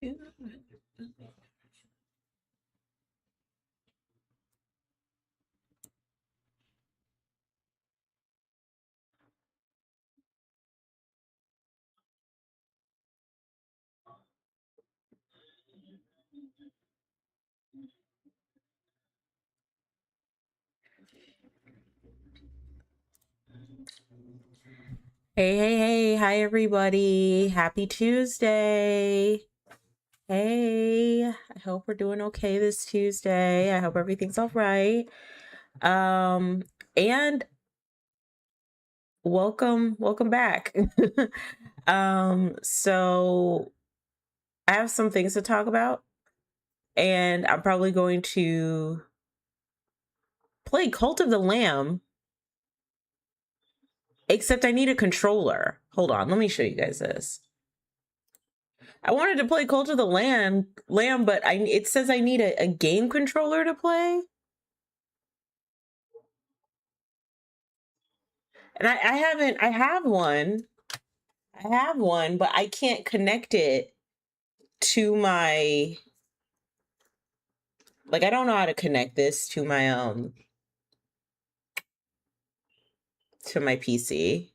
Hey, hey, hey, hi everybody. Happy Tuesday. Hey, I hope we're doing okay this Tuesday. I hope everything's all right. And welcome back. So I have some things to talk about, and I'm probably going to play Cult of the Lamb, except I need a controller. Hold on, let me show you guys this. I wanted to play Cult of the Lamb, but it says I need a game controller to play. And I have one, but I can't connect it to my, like, I don't know how to connect this to my PC.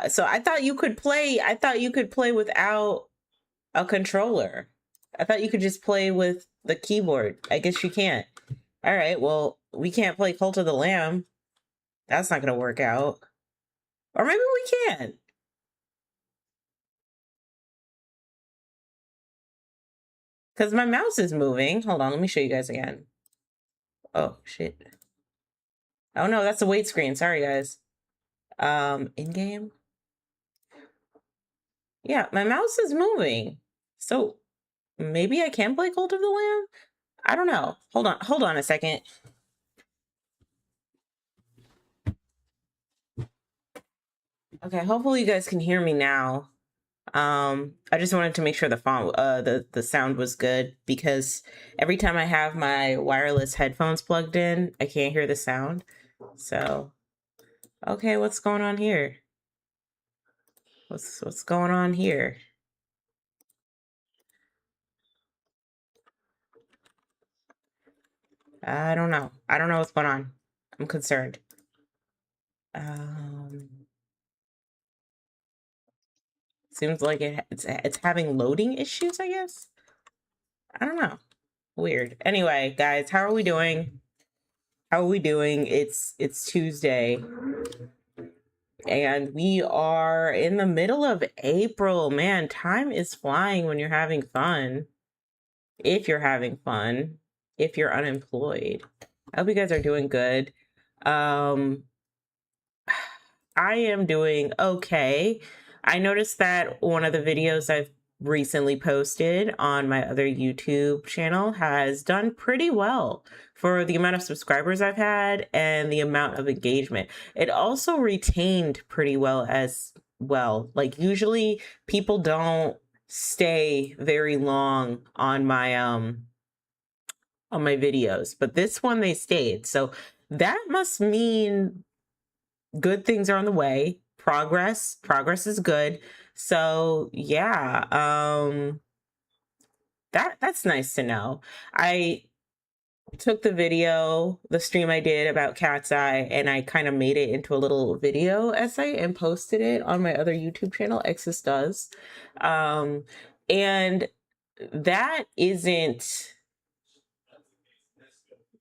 So I thought you could play without a controller. I thought you could just play with the keyboard. I guess you can't. All right, well, we can't play Cult of the Lamb. That's not going to work out. Or maybe we can. Because my mouse is moving. Hold on, let me show you guys again. Oh, shit. Oh, no, that's the wait screen. Sorry, guys. In-game? Yeah, my mouse is moving. So maybe I can play Cult of the Lamb? I don't know. Hold on a second. Okay, hopefully you guys can hear me now. I just wanted to make sure the sound was good, because every time I have my wireless headphones plugged in, I can't hear the sound. So, okay, what's going on here? What's going on here? I don't know. I don't know what's going on. I'm concerned. Seems like it's having loading issues, I guess. I don't know. Weird. Anyway, guys, how are we doing? It's Tuesday, and we are in the middle of April. Man, time is flying when you're having fun. If you're having fun, if you're unemployed. I hope you guys are doing good. I am doing okay. I noticed that one of the videos I've recently posted on my other YouTube channel has done pretty well for the amount of subscribers I've had and the amount of engagement. It also retained pretty well as well. Like, usually people don't stay very long on my videos, but this one they stayed. So that must mean good things are on the way. Progress is good. So yeah, that's nice to know. I took the stream I did about Cat's Eye, and I kind of made it into a little video essay and posted it on my other YouTube channel, Exis Does. And that isn't,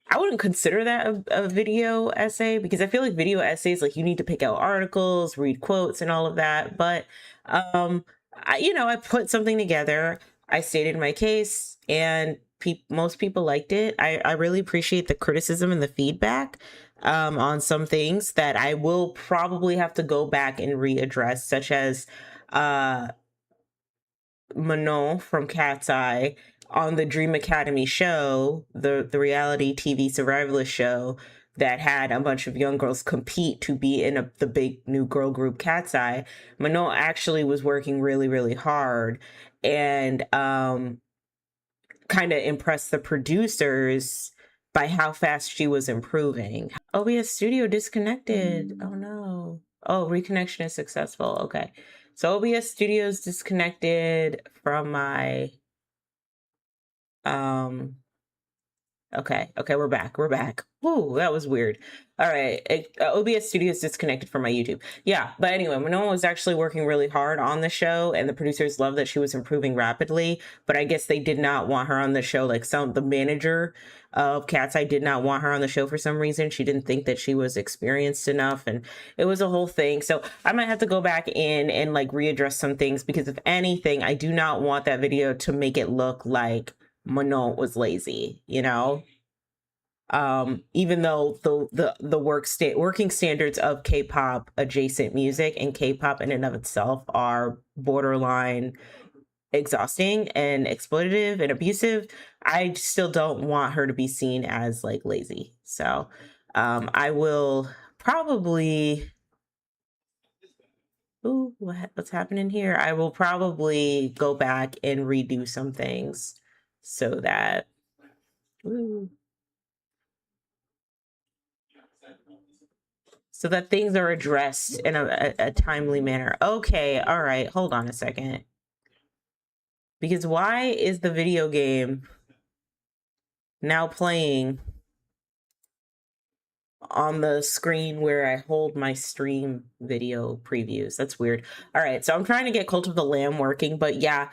I wouldn't consider that a video essay, because I feel like video essays, like, you need to pick out articles, read quotes and all of that. But I put something together. I stated my case, and most people liked it. I really appreciate the criticism and the feedback on some things that I will probably have to go back and readdress, such as Manon from Cat's Eye on the Dream Academy show, the reality TV survivalist show that had a bunch of young girls compete to be in the big new girl group Cat's Eye. Manon actually was working really, really hard, and kind of impressed the producers by how fast she was improving. OBS Studio disconnected. Oh no. Oh, reconnection is successful. Okay. So OBS Studios disconnected from my okay, we're back. We're back. Whoa, that was weird. All right, OBS Studios disconnected from my YouTube. Yeah, but anyway, Manoa was actually working really hard on the show, and the producers loved that she was improving rapidly. But I guess they did not want her on the show. Like the manager of Cat's Eye did not want her on the show for some reason. She didn't think that she was experienced enough, and it was a whole thing. So I might have to go back in and like readdress some things, because if anything, I do not want that video to make it look like Manon was lazy, you know? Even though the working standards of K-pop adjacent music and K-pop in and of itself are borderline exhausting and exploitative and abusive, I still don't want her to be seen as like lazy. So I will probably ooh, what's happening here? I will probably go back and redo some things so that ooh, so that things are addressed in a timely manner. Okay, all right, hold on a second. Because why is the video game now playing on the screen where I hold my stream video previews? That's weird. All right, so I'm trying to get Cult of the Lamb working, but yeah.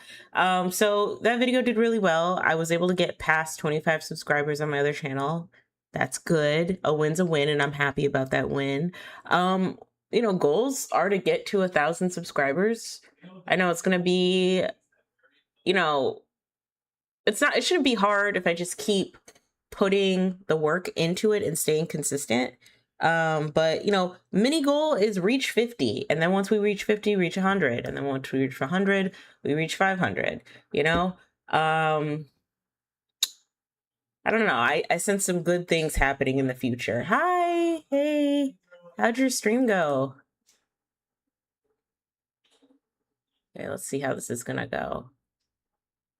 So that video did really well. I was able to get past 25 subscribers on my other channel. That's good. A win's a win, and I'm happy about that win. You know, goals are to get to 1,000 subscribers. I know it's gonna be, you know, it shouldn't be hard if I just keep putting the work into it and staying consistent. But you know, mini goal is reach 50, and then once we reach 50, reach 100, and then once we reach 100, we reach 500. You know, I don't know. I sense some good things happening in the future. Hi, hey, how'd your stream go? Okay, let's see how this is gonna go.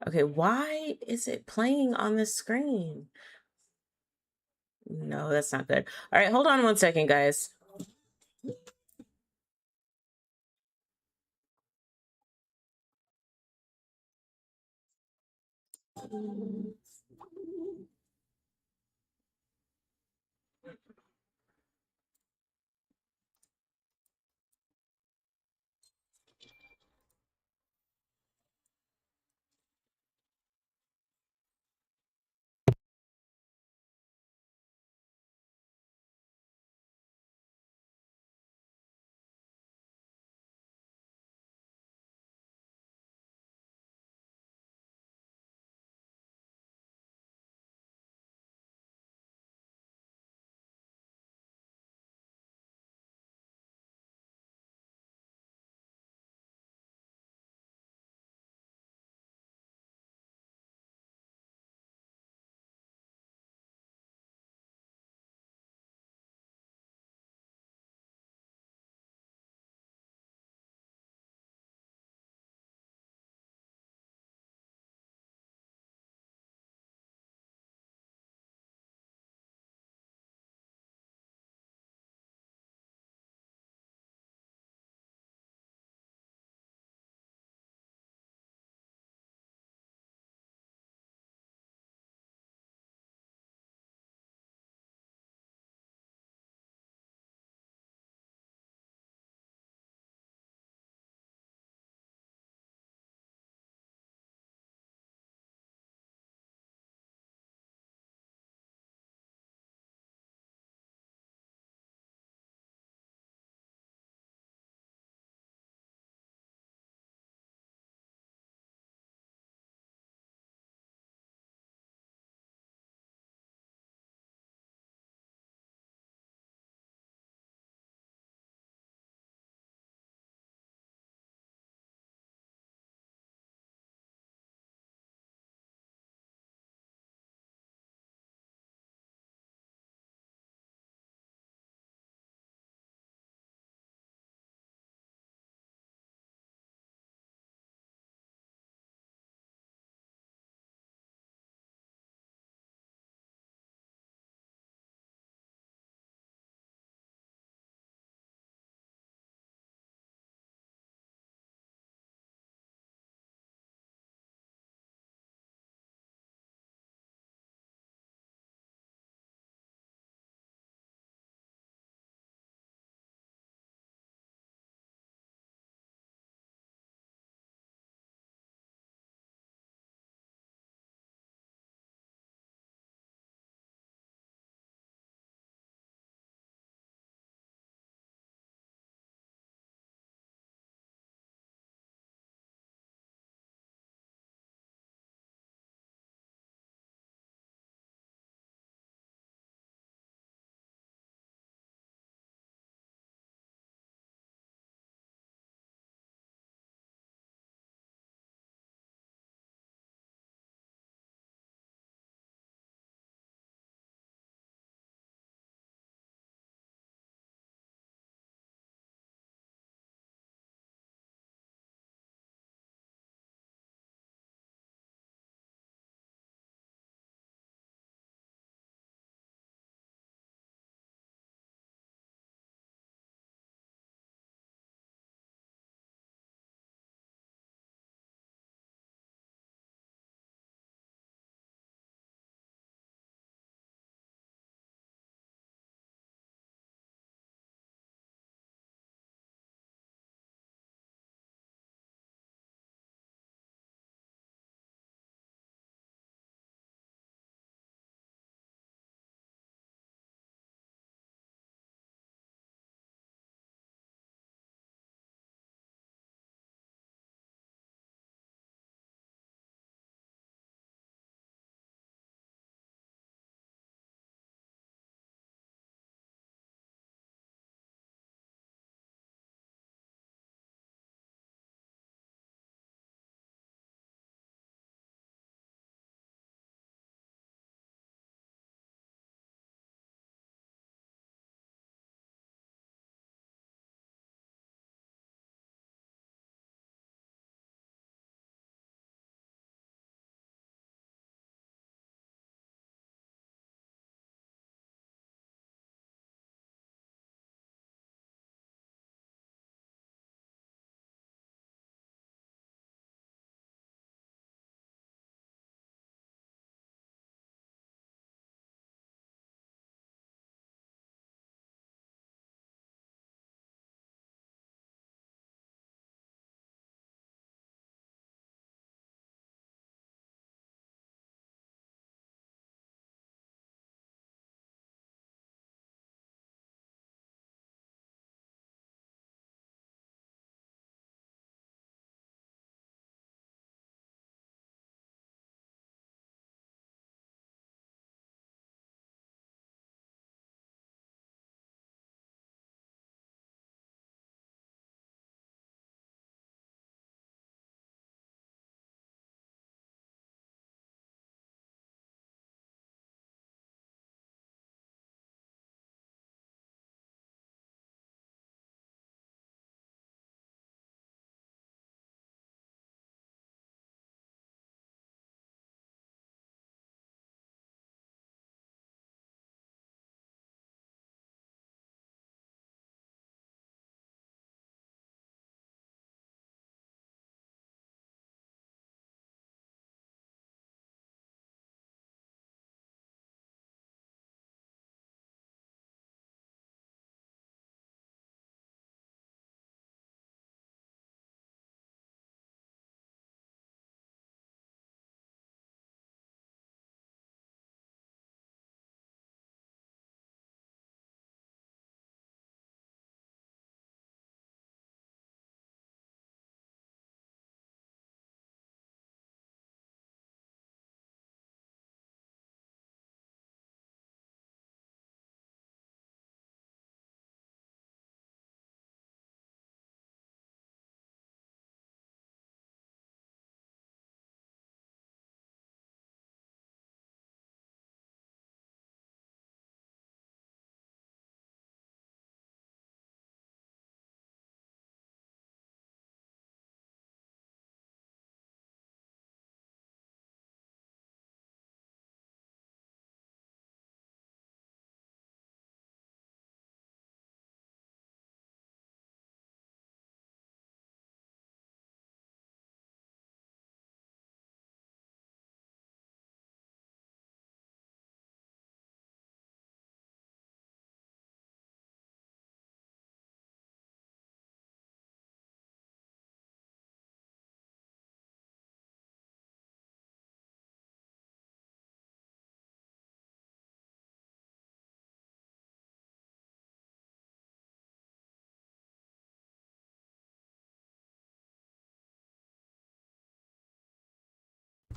Okay, why is it playing on the screen? No, that's not good. All right, hold on one second, guys.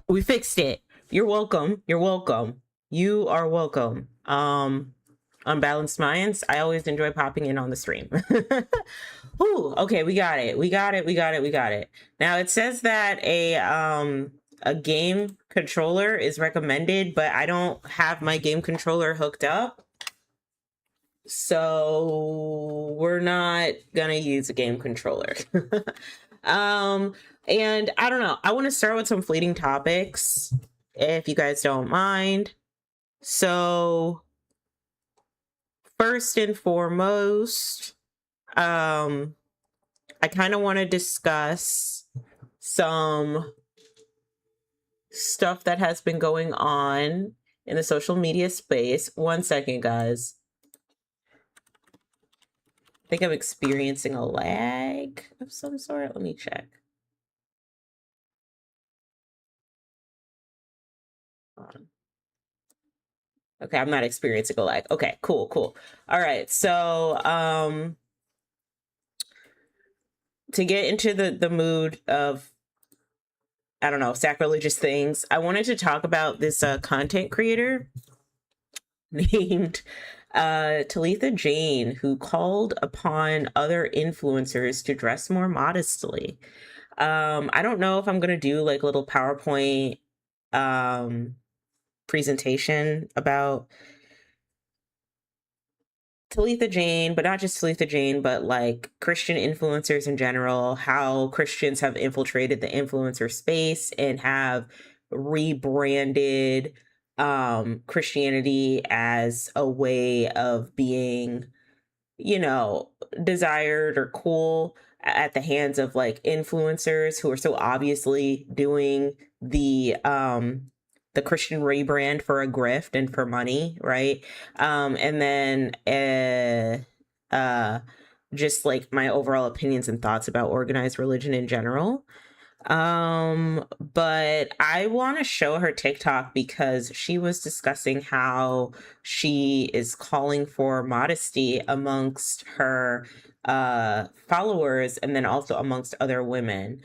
We fixed it. You're welcome. You're welcome. You are welcome. Unbalanced Minds. I always enjoy popping in on the stream. Ooh, okay, we got it. We got it. We got it. We got it. Now it says that a game controller is recommended, but I don't have my game controller hooked up. So we're not gonna use a game controller. And I don't know. I want to start with some fleeting topics, if you guys don't mind. So first and foremost, I kind of want to discuss some stuff that has been going on in the social media space. 1 second, guys. I think I'm experiencing a lag of some sort. Let me check. Okay, I'm not experiencing a lag. Okay, cool, cool. All right, so to get into the mood of, I don't know, sacrilegious things, I wanted to talk about this content creator named Talitha Jane, who called upon other influencers to dress more modestly. I don't know if I'm gonna do like a little PowerPoint presentation about Talitha Jane, but not just Talitha Jane, but like Christian influencers in general, how Christians have infiltrated the influencer space and have rebranded Christianity as a way of being, you know, desired or cool at the hands of like influencers who are so obviously doing the Christian rebrand for a grift and for money, right? And then just like my overall opinions and thoughts about organized religion in general. But I want to show her TikTok because she was discussing how she is calling for modesty amongst her followers and then also amongst other women.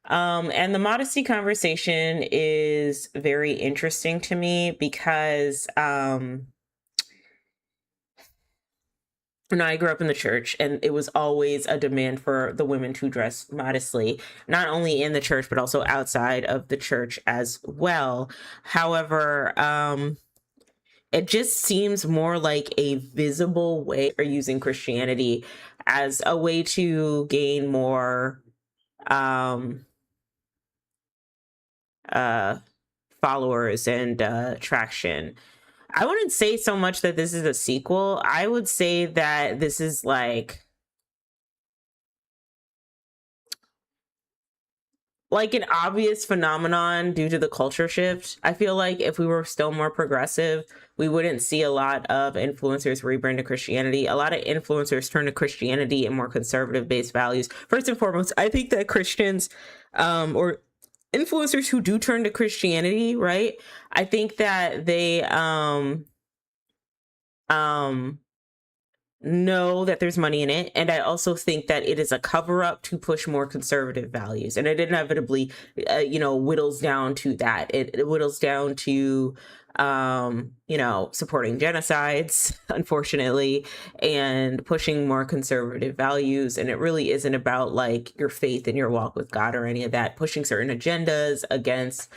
And the modesty conversation is very interesting to me because I grew up in the church, and it was always a demand for the women to dress modestly, not only in the church, but also outside of the church as well. However, it just seems more like a visible way of using Christianity as a way to gain more um, followers and traction. I wouldn't say so much that this is a sequel. I would say that this is like an obvious phenomenon due to the culture shift. I feel like if we were still more progressive, we wouldn't see a lot of influencers rebrand to Christianity. A lot of influencers turn to Christianity and more conservative based values. First and foremost, I think that Christians or influencers who do turn to Christianity, right? I think that they know that there's money in it, and I also think that it is a cover up to push more conservative values, and it inevitably whittles down to that. It whittles down to supporting genocides, unfortunately, and pushing more conservative values. And it really isn't about like your faith and your walk with God or any of that. Pushing certain agendas against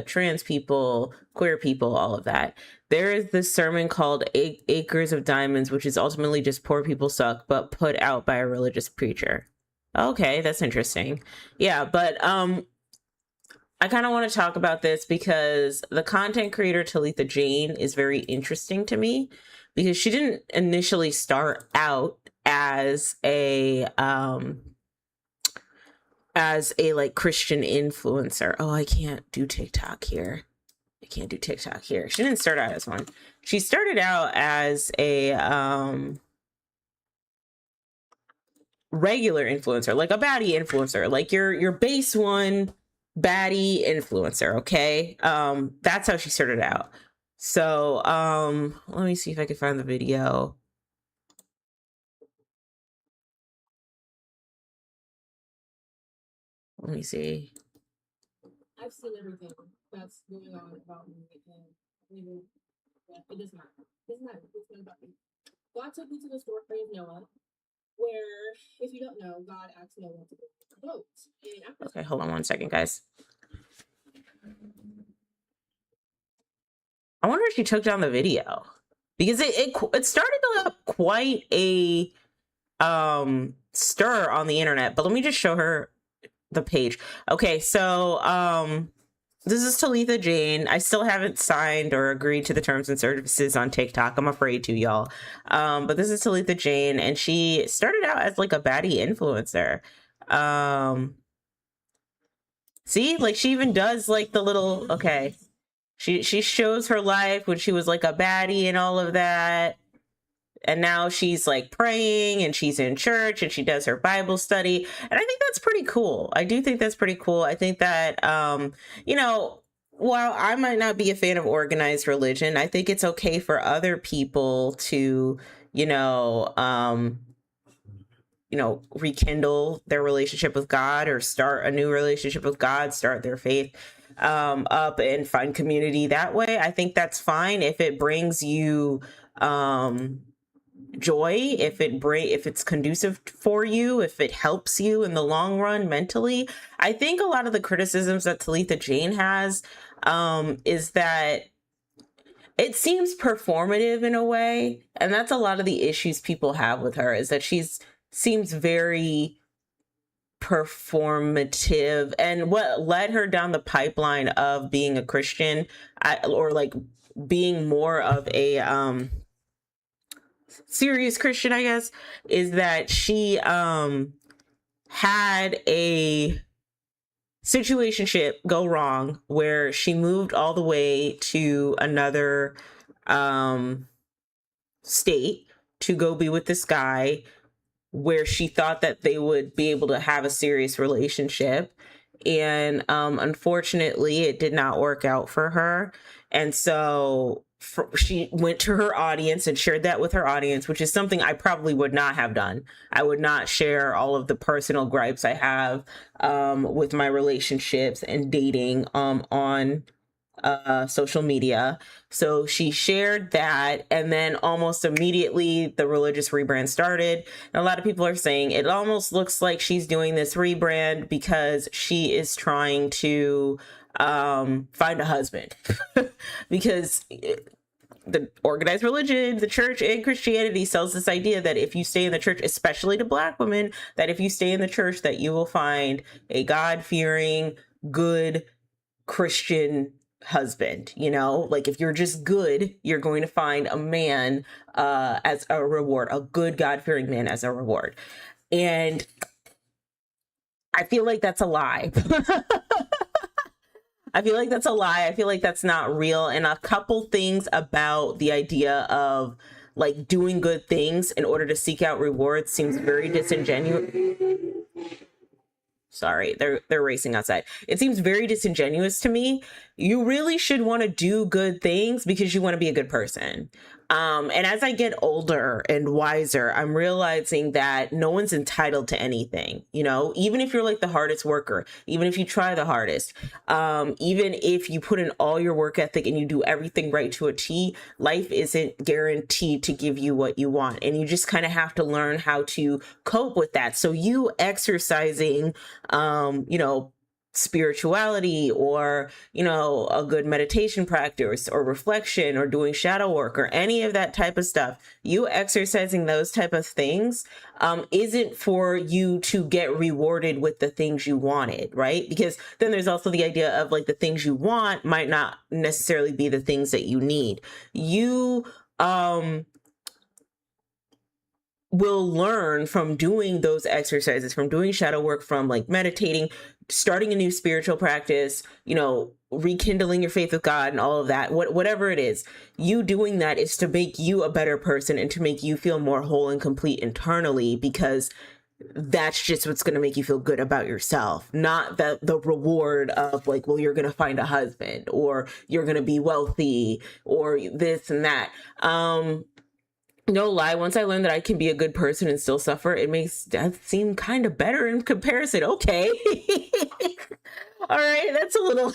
trans people, queer people, all of that. There is this sermon called Acres of Diamonds, which is ultimately just poor people suck, but put out by a religious preacher. Okay, that's interesting. Yeah, but I kind of want to talk about this because the content creator Talitha Jane is very interesting to me because she didn't initially start out as a like Christian influencer. Oh, I can't do TikTok here. I can't do TikTok here. She didn't start out as one. She started out as a regular influencer, like a baddie influencer, like your base one baddie influencer, okay? That's how she started out. So, let me see if I can find the video. Let me see. I've seen everything. that's going on about me, and even it doesn't matter. It doesn't matter. It's not about me. God took me to the story of Noah, where, if you don't know, God asked Noah to build a boat. And after Okay, hold on one second, guys. I wonder if she took down the video, because it started up quite a stir on the internet. But let me just show her the page. Okay, so this is Talitha Jane. I still haven't signed or agreed to the terms and services on TikTok. I'm afraid to, y'all. But this is Talitha Jane, and she started out as like a baddie influencer. See, like she even does like the little, okay. She shows her life when she was like a baddie and all of that. And now she's like praying and she's in church and she does her Bible study. And I think that's pretty cool. I do think that's pretty cool. I think that, you know, while I might not be a fan of organized religion, I think it's okay for other people to, rekindle their relationship with God or start a new relationship with God, start their faith up and find community that way. I think that's fine if it brings you joy, if it's conducive for you, if it helps you in the long run mentally. I think a lot of the criticisms that Talitha Jane has is that it seems performative in a way, and that's a lot of the issues people have with her, is that seems very performative. And what led her down the pipeline of being a Christian, or like being more of a serious Christian, I guess, is that she had a situationship go wrong where she moved all the way to another state to go be with this guy, where she thought that they would be able to have a serious relationship. And unfortunately, it did not work out for her. And so she went to her audience and shared that with her audience, which is something I probably would not have done. I would not share all of the personal gripes I have with my relationships and dating on social media. So she shared that, and then almost immediately the religious rebrand started. And a lot of people are saying it almost looks like she's doing this rebrand because she is trying to find a husband. Because the organized religion, the church, and Christianity sells this idea that if you stay in the church, especially to Black women, that if you stay in the church, that you will find a God-fearing, good Christian husband. Like if you're just good, you're going to find a man as a reward, a good God-fearing man as a reward. And I feel like that's a lie. I feel like that's a lie. I feel like that's not real. And a couple things about the idea of like doing good things in order to seek out rewards seems very disingenuous. Sorry, they're racing outside. It seems very disingenuous to me. You really should want to do good things because you want to be a good person. And as I get older and wiser, I'm realizing that no one's entitled to anything, even if you're like the hardest worker, even if you try the hardest, even if you put in all your work ethic and you do everything right to a T, life isn't guaranteed to give you what you want. And you just kind of have to learn how to cope with that. So you exercising, spirituality, or a good meditation practice or reflection or doing shadow work or any of that type of stuff, you exercising those type of things isn't for you to get rewarded with the things you wanted, right? Because then there's also the idea of like the things you want might not necessarily be the things that you need. You will learn from doing those exercises, from doing shadow work, from like meditating, starting a new spiritual practice, rekindling your faith with God and all of that, whatever it is. You doing that is to make you a better person and to make you feel more whole and complete internally, because that's just what's going to make you feel good about yourself, not the reward of like, well, you're going to find a husband or you're going to be wealthy or this and that. No lie, once I learned that I can be a good person and still suffer, it makes death seem kind of better in comparison. Okay. All right, that's a little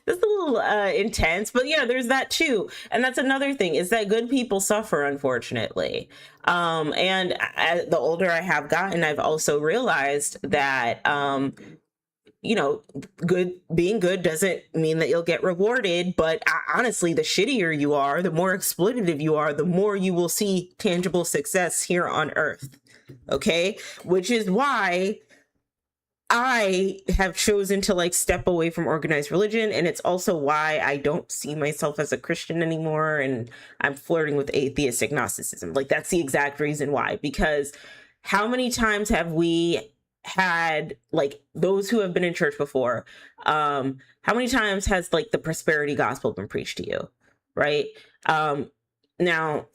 This is a little intense, but yeah, there's that too. And that's another thing, is that good people suffer, unfortunately. And the older I have gotten, I've also realized that you know, being good doesn't mean that you'll get rewarded, but honestly, the shittier you are, the more exploitative you are, the more you will see tangible success here on earth. Okay? Which is why I have chosen to like step away from organized religion, and it's also why I don't see myself as a Christian anymore, and I'm flirting with atheistic Gnosticism. Like, that's the exact reason why. Because how many times have we had, like, those who have been in church before, how many times has like the prosperity gospel been preached to you, right? Now,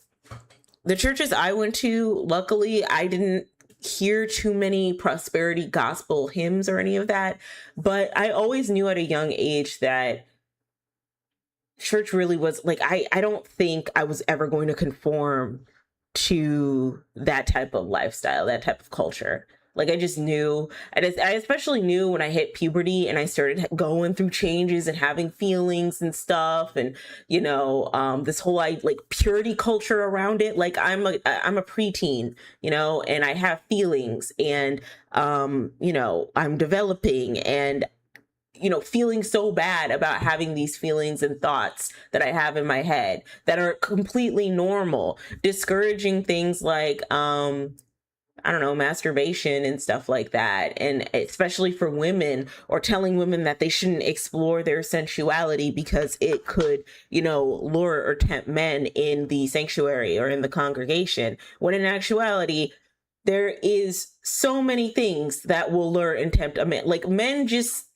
the churches I went to, luckily I didn't hear too many prosperity gospel hymns or any of that, but I always knew at a young age that church really was like, I don't think I was ever going to conform to that type of lifestyle, that type of culture. Like, I just knew, I especially knew when I hit puberty and I started going through changes and having feelings and stuff, and you know, this whole like purity culture around it. Like, I'm a preteen, you know, and I have feelings, and you know, I'm developing, and you know, feeling so bad about having these feelings and thoughts that I have in my head that are completely normal, discouraging things like I don't know, masturbation and stuff like that. And especially for women, or telling women that they shouldn't explore their sensuality because it could, you know, lure or tempt men in the sanctuary or in the congregation. When in actuality, there is so many things that will lure and tempt a man. Like, men just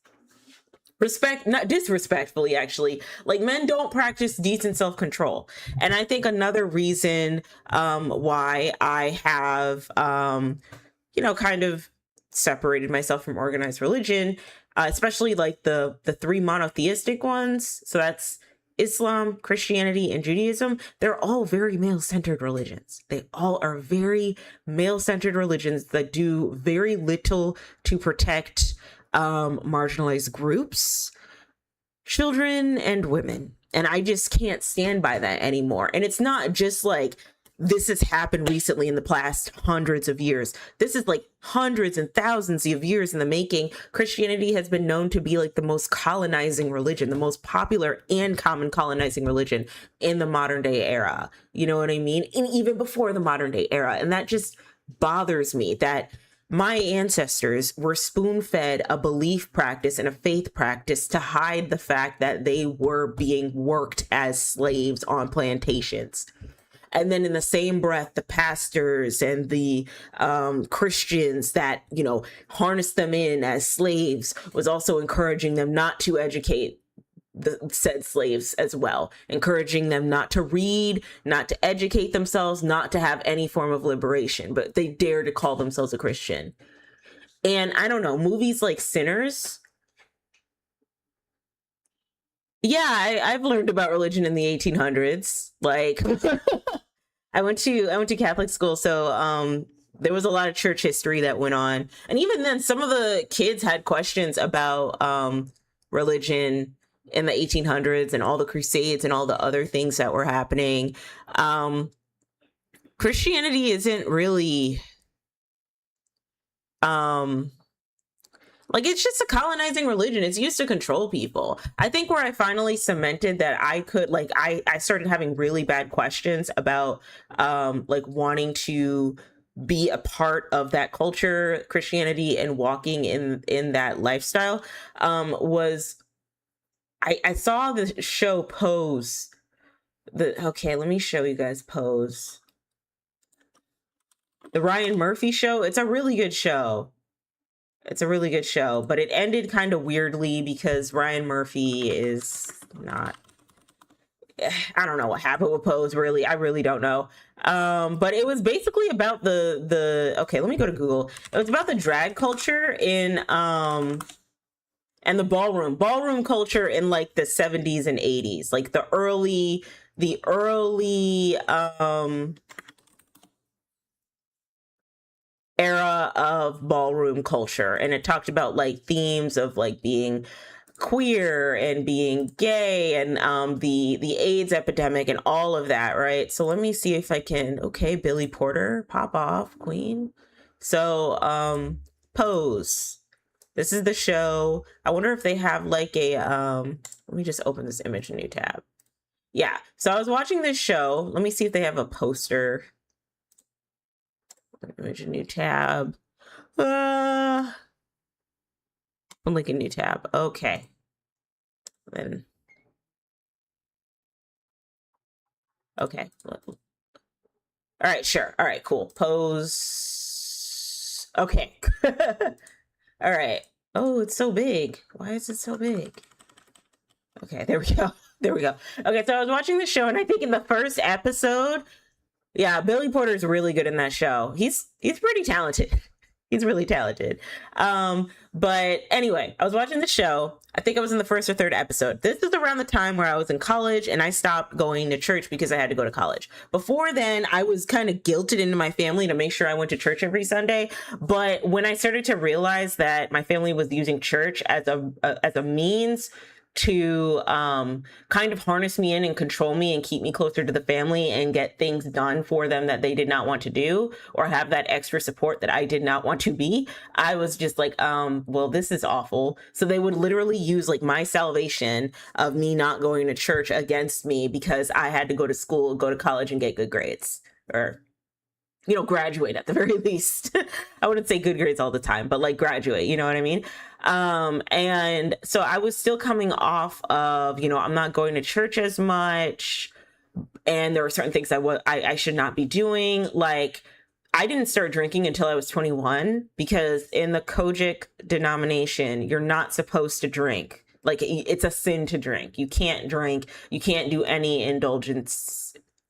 not disrespectfully, actually, like, men don't practice decent self-control. And I think another reason why I have you know, kind of separated myself from organized religion, especially like the three monotheistic ones, so that's Islam, Christianity, and Judaism. They're all very male-centered religions. They all are very male-centered religions that do very little to protect marginalized groups, children, and women. And I just can't stand by that anymore. And it's not just like this has happened recently in the past hundreds of years. This is like hundreds and thousands of years in the making. Christianity has been known to be like the most colonizing religion, the most popular and common colonizing religion in the modern day era. You know what I mean? And even before the modern day era. And that just bothers me, that my ancestors were spoon-fed a belief practice and a faith practice to hide the fact that they were being worked as slaves on plantations. And then in the same breath, the pastors and the Christians that, you know, harnessed them in as slaves was also encouraging them not to educate the said slaves as well, encouraging them not to read, not to educate themselves, not to have any form of liberation, but they dare to call themselves a Christian. And I don't know, movies like Sinners. Yeah, I've learned about religion in the 1800s. Like, I went to Catholic school, so there was a lot of church history that went on, and even then, some of the kids had questions about religion in the 1800s and all the Crusades and all the other things that were happening. Christianity isn't really like, it's just a colonizing religion. It's used to control people. I think where I finally cemented that I could, like, I started having really bad questions about like wanting to be a part of that culture, Christianity, and walking in that lifestyle, was I saw the show Pose. Okay, let me show you guys Pose. The Ryan Murphy show. It's a really good show. It's a really good show, but it ended kind of weirdly because Ryan Murphy is not, I don't know what happened with Pose, really. I really don't know. But it was basically about okay, let me go to Google. It was about the drag culture in and the ballroom culture in like the 70s and 80s, like the early era of ballroom culture. And it talked about like themes of like being queer and being gay and the AIDS epidemic and all of that, right? So let me see if I can. Okay, Billy Porter, pop off, queen. So Pose. This is the show. I wonder if they have like a let me just open this image in a new tab. Yeah, so I was watching this show. Let me see if they have a poster. Image a new tab. I'm linking new tab. Okay. Then. Okay. All right, sure. All right, cool. Pose. Okay. All right. Oh, it's so big. Why is it so big? Okay, there we go. There we go. Okay, so I was watching the show, and I think in the first episode, yeah, Billy Porter's really good in that show. He's pretty talented. He's really talented. But anyway, I was watching the show. I think I was in the first or third episode. This is around the time where I was in college and I stopped going to church because I had to go to college. Before then, I was kind of guilted into my family to make sure I went to church every Sunday. But when I started to realize that my family was using church as a means to kind of harness me in and control me and keep me closer to the family and get things done for them that they did not want to do, or have that extra support that I did not want to be, I was just like, well, this is awful. So they would literally use like my salvation of me not going to church against me because I had to go to school, go to college, and get good grades, or graduate at the very least. I wouldn't say good grades all the time, but like graduate, you know what I mean? And so I was still coming off of, I'm not going to church as much. And there were certain things I should not be doing. Like, I didn't start drinking until I was 21 because in the Kojic denomination, you're not supposed to drink. Like, it's a sin to drink. You can't drink. You can't do any indulgence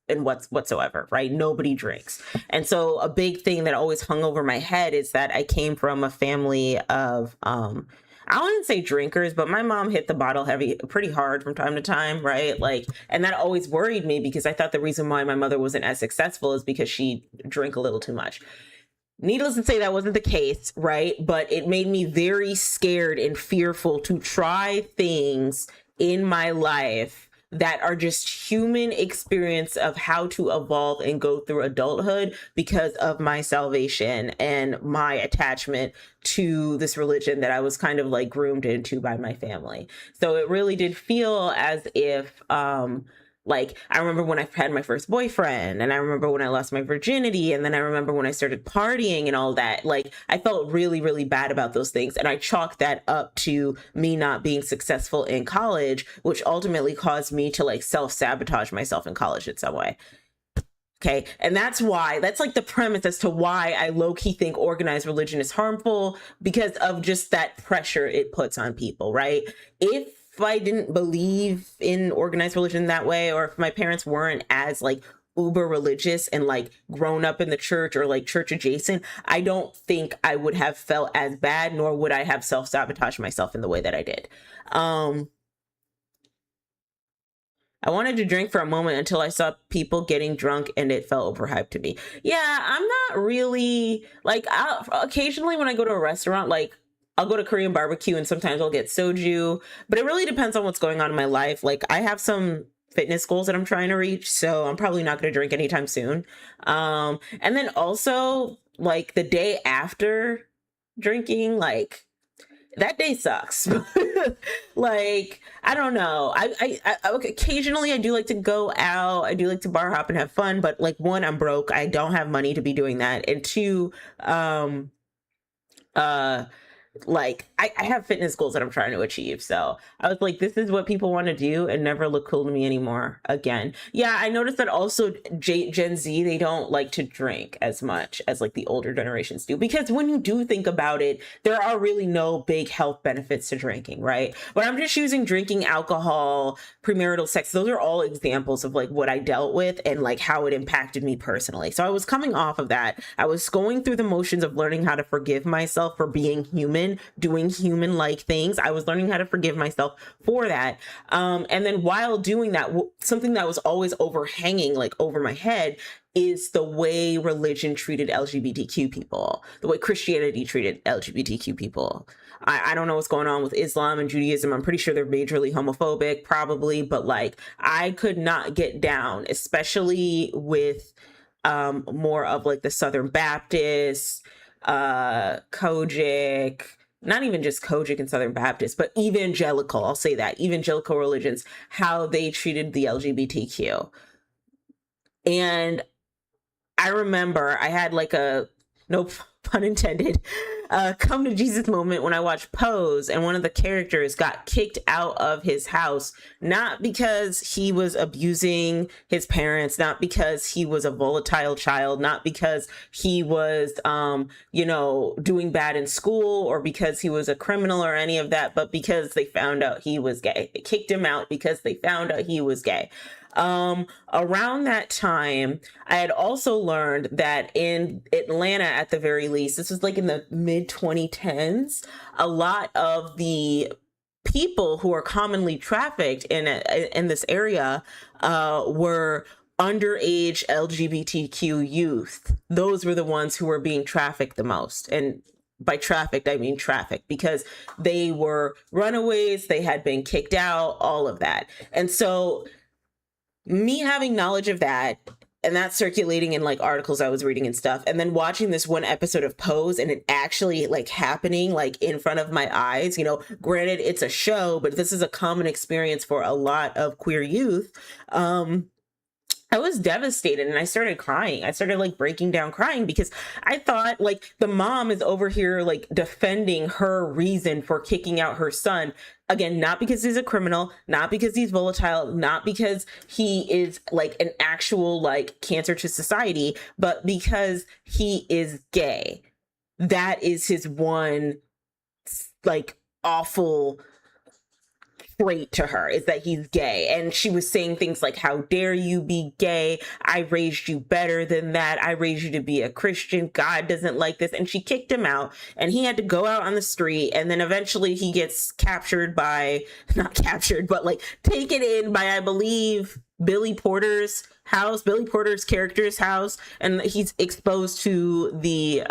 in whatsoever, right? Nobody drinks. And so a big thing that always hung over my head is that I came from a family of, I wouldn't say drinkers, but my mom hit the bottle pretty hard from time to time, right? Like, and that always worried me because I thought the reason why my mother wasn't as successful is because she drank a little too much. Needless to say, that wasn't the case, right? But it made me very scared and fearful to try things in my life that are just human experience of how to evolve and go through adulthood because of my salvation and my attachment to this religion that I was kind of like groomed into by my family. So it really did feel as if, like, I remember when I had my first boyfriend, and I remember when I lost my virginity, and then I remember when I started partying and all that. Like, I felt really, really bad about those things. And I chalked that up to me not being successful in college, which ultimately caused me to like self-sabotage myself in college in some way. Okay. And that's like the premise as to why I low-key think organized religion is harmful, because of just that pressure it puts on people, right? If I didn't believe in organized religion that way, or if my parents weren't as like uber religious and like grown up in the church or like church adjacent, I don't think I would have felt as bad, nor would I have self-sabotaged myself in the way that I did. I wanted to drink for a moment until I saw people getting drunk and it felt overhyped to me. Yeah, I'm not really like, occasionally when I go to a restaurant, like I'll go to Korean barbecue and sometimes I'll get soju, but it really depends on what's going on in my life. Like, I have some fitness goals that I'm trying to reach, so I'm probably not going to drink anytime soon. And then also like the day after drinking, like that day sucks. Like, I don't know. I occasionally I do like to go out. I do like to bar hop and have fun, but like, one, I'm broke. I don't have money to be doing that. And two, like I have fitness goals that I'm trying to achieve. So I was like, this is what people want to do and never look cool to me anymore again. Yeah, I noticed that also Gen Z, they don't like to drink as much as like the older generations do, because when you do think about it, there are really no big health benefits to drinking, right? But I'm just using drinking, alcohol, premarital sex. Those are all examples of like what I dealt with and like how it impacted me personally. So I was coming off of that. I was going through the motions of learning how to forgive myself for being human human, doing human-like things. I was learning how to forgive myself for that. And then while doing that, something that was always overhanging, like over my head, is the way religion treated LGBTQ people, the way Christianity treated LGBTQ people. I don't know what's going on with Islam and Judaism. I'm pretty sure they're majorly homophobic, probably, but like I could not get down, especially with more of like the Southern Baptists, Kojic, not even just Kojic and Southern Baptist, but evangelical, I'll say that, evangelical religions, how they treated the LGBTQ. And I remember I had like a, no pun intended, come to Jesus moment when I watched Pose, and one of the characters got kicked out of his house, not because he was abusing his parents, not because he was a volatile child, not because he was, doing bad in school, or because he was a criminal or any of that, but because they found out he was gay. They kicked him out because they found out he was gay. Around that time, I had also learned that in Atlanta, at the very least, this was like in the mid 2010s, a lot of the people who are commonly trafficked in this area were underage LGBTQ youth. Those were the ones who were being trafficked the most. And by trafficked, I mean trafficked, because they were runaways, they had been kicked out, all of that. And so me having knowledge of that, and that circulating in like articles I was reading and stuff, and then watching this one episode of Pose and it actually like happening like in front of my eyes, granted it's a show, but this is a common experience for a lot of queer youth. I was devastated and I started crying. I started like breaking down crying because I thought like the mom is over here like defending her reason for kicking out her son. Again, not because he's a criminal, not because he's volatile, not because he is like an actual like cancer to society, but because he is gay. That is his one like awful trait to her, is that he's gay. And she was saying things like, how dare you be gay? I raised you better than that. I raised you to be a Christian. God doesn't like this. And she kicked him out and he had to go out on the street. And then eventually he gets captured by, not captured, but like taken in by, I believe, Billy Porter's house, Billy Porter's character's house. And he's exposed to the,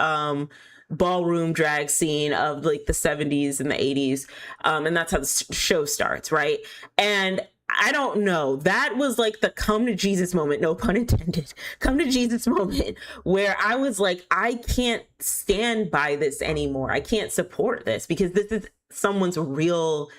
ballroom drag scene of like the 70s and the 80s. And that's how the show starts, right? And I don't know, that was like the come to Jesus moment, no pun intended, come to Jesus moment, where I was like, I can't stand by this anymore. I can't support this because this is someone's real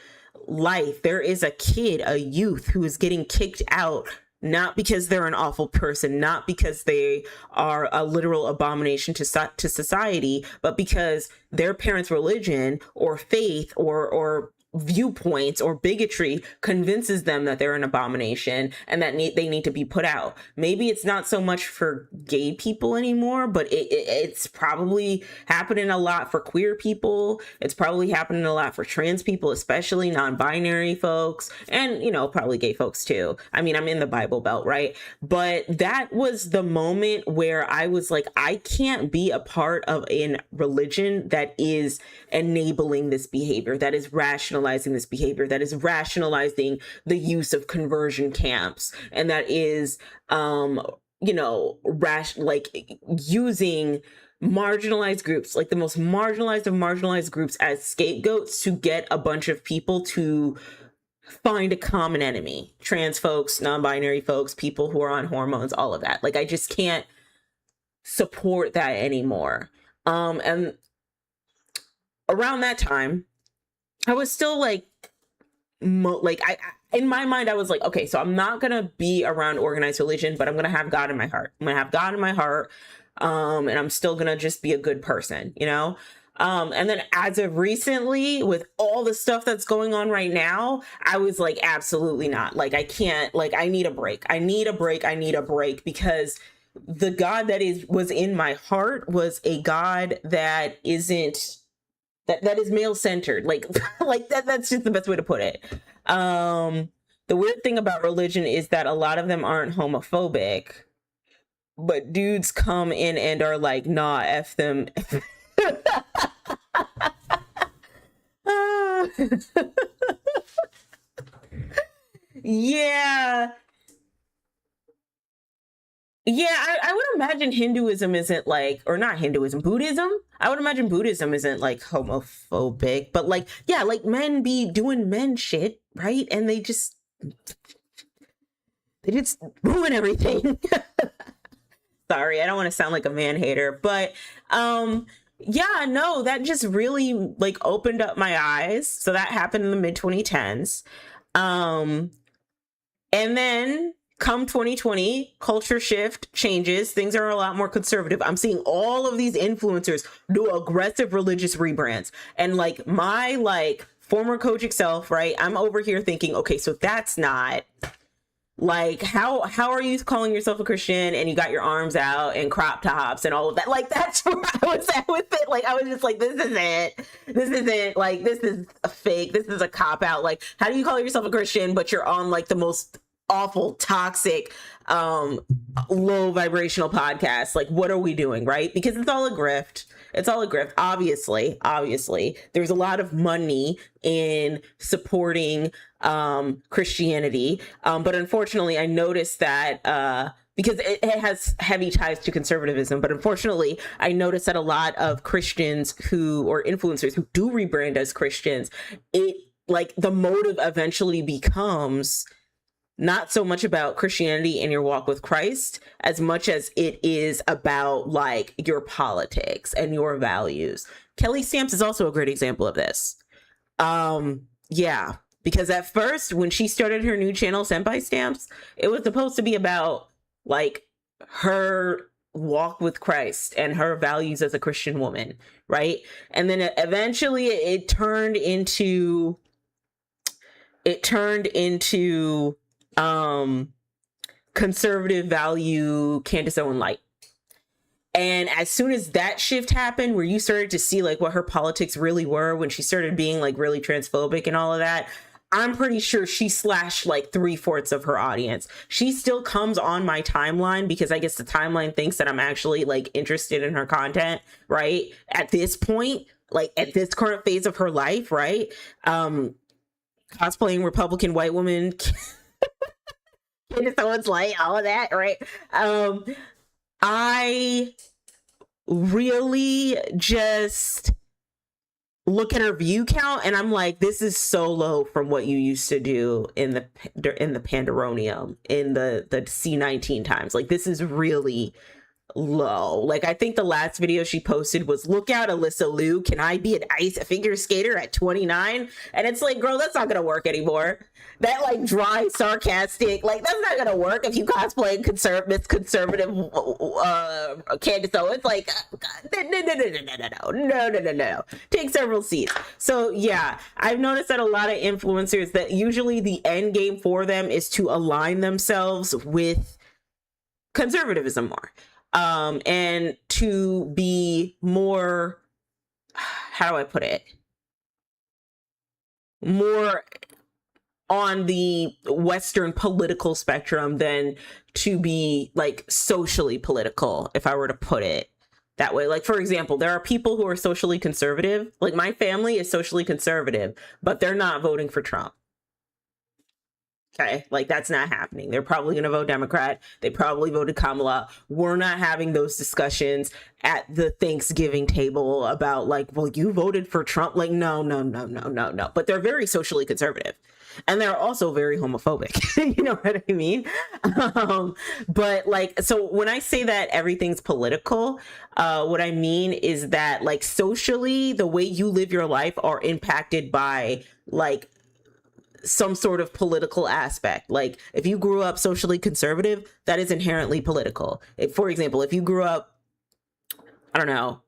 life. There is a kid, a youth who is getting kicked out, not because they're an awful person, not because they are a literal abomination to society, but because their parents' religion or faith or viewpoints or bigotry convinces them that they're an abomination and that they need to be put out. Maybe it's not so much for gay people anymore, but it's probably happening a lot for queer people. It's probably happening a lot for trans people, especially non-binary folks, and probably gay folks too. I mean, I'm in the Bible Belt, right? But that was the moment where I was like, I can't be a part of a religion that is enabling this behavior, that is rationalizing this behavior, that is rationalizing the use of conversion camps, and that is, using marginalized groups, like the most marginalized of marginalized groups, as scapegoats to get a bunch of people to find a common enemy. Trans folks, non-binary folks, people who are on hormones, all of that. Like, I just can't support that anymore. And around that time, I was still like, I in my mind, I was like, okay, so I'm not going to be around organized religion, but I'm going to have God in my heart. I'm going to have God in my heart. And I'm still going to just be a good person, And then as of recently, with all the stuff that's going on right now, I was like, absolutely not. Like, I can't, like, I need a break. I need a break because the God that was in my heart was a God that isn't, that is male centered. Like, that's just the best way to put it. The weird thing about religion is that a lot of them aren't homophobic, but dudes come in and are like, nah, F them. Yeah. Yeah, I would imagine Hinduism isn't like, or not Hinduism, Buddhism. I would imagine Buddhism isn't like homophobic, but like, yeah, like men be doing men shit, right? And they just ruin everything. Sorry, I don't want to sound like a man hater, but yeah, no, that just really like opened up my eyes. So that happened in the mid 2010s. And then come 2020, culture shift changes. Things are a lot more conservative. I'm seeing all of these influencers do aggressive religious rebrands. And like my like former Kojic self, right? I'm over here thinking, okay, so that's not like how are you calling yourself a Christian and you got your arms out and crop tops and all of that? Like that's where I was at with it. Like I was just like, this isn't like, this is a fake, this is a cop out. Like how do you call yourself a Christian but you're on like the most awful, toxic, low vibrational podcast? Like what are we doing, right? Because it's all a grift. Obviously there's a lot of money in supporting Christianity, but unfortunately I noticed that because it has heavy ties to conservatism, but unfortunately I noticed that a lot of Christians or influencers who do rebrand as Christians, it like the motive eventually becomes not so much about Christianity and your walk with Christ as much as it is about like your politics and your values. Kelly Stamps is also a great example of this. Yeah, because at first when she started her new channel, Senpai Stamps, it was supposed to be about like her walk with Christ and her values as a Christian woman, right? And then eventually it turned into conservative value Candace Owen Light. And as soon as that shift happened, where you started to see like what her politics really were, when she started being like really transphobic and all of that, I'm pretty sure she slashed like 3/4 of her audience. She still comes on my timeline because I guess the timeline thinks that I'm actually like interested in her content, right? At this point, like at this current phase of her life, right? Cosplaying Republican white woman, Candace Owens Light, all of that, right? I really just look at her view count and I'm like, this is so low from what you used to do in the Pandemonium, in the C19 times. Like this is really low. Like I think the last video she posted was, look out Alyssa Liu, can I be an ice figure skater at 29? And it's like, girl, that's not gonna work anymore. That like dry sarcastic, like that's not gonna work if you cosplay conservative Candace Owens. Like no, take several seats. So yeah, I've noticed that a lot of influencers, that usually the end game for them is to align themselves with conservatism more. And to be more, how do I put it? More on the Western political spectrum than to be like socially political, if I were to put it that way. Like, for example, there are people who are socially conservative. Like my family is socially conservative, but they're not voting for Trump. Okay, like that's not happening. They're probably going to vote Democrat. They probably voted Kamala. We're not having those discussions at the Thanksgiving table about like, well, you voted for Trump. Like, no. But they're very socially conservative. And they're also very homophobic. You know what I mean? But like, so when I say that everything's political, what I mean is that like socially, the way you live your life are impacted by like some sort of political aspect. Like if you grew up socially conservative, that is inherently political. If, for example, if you grew up, I don't know,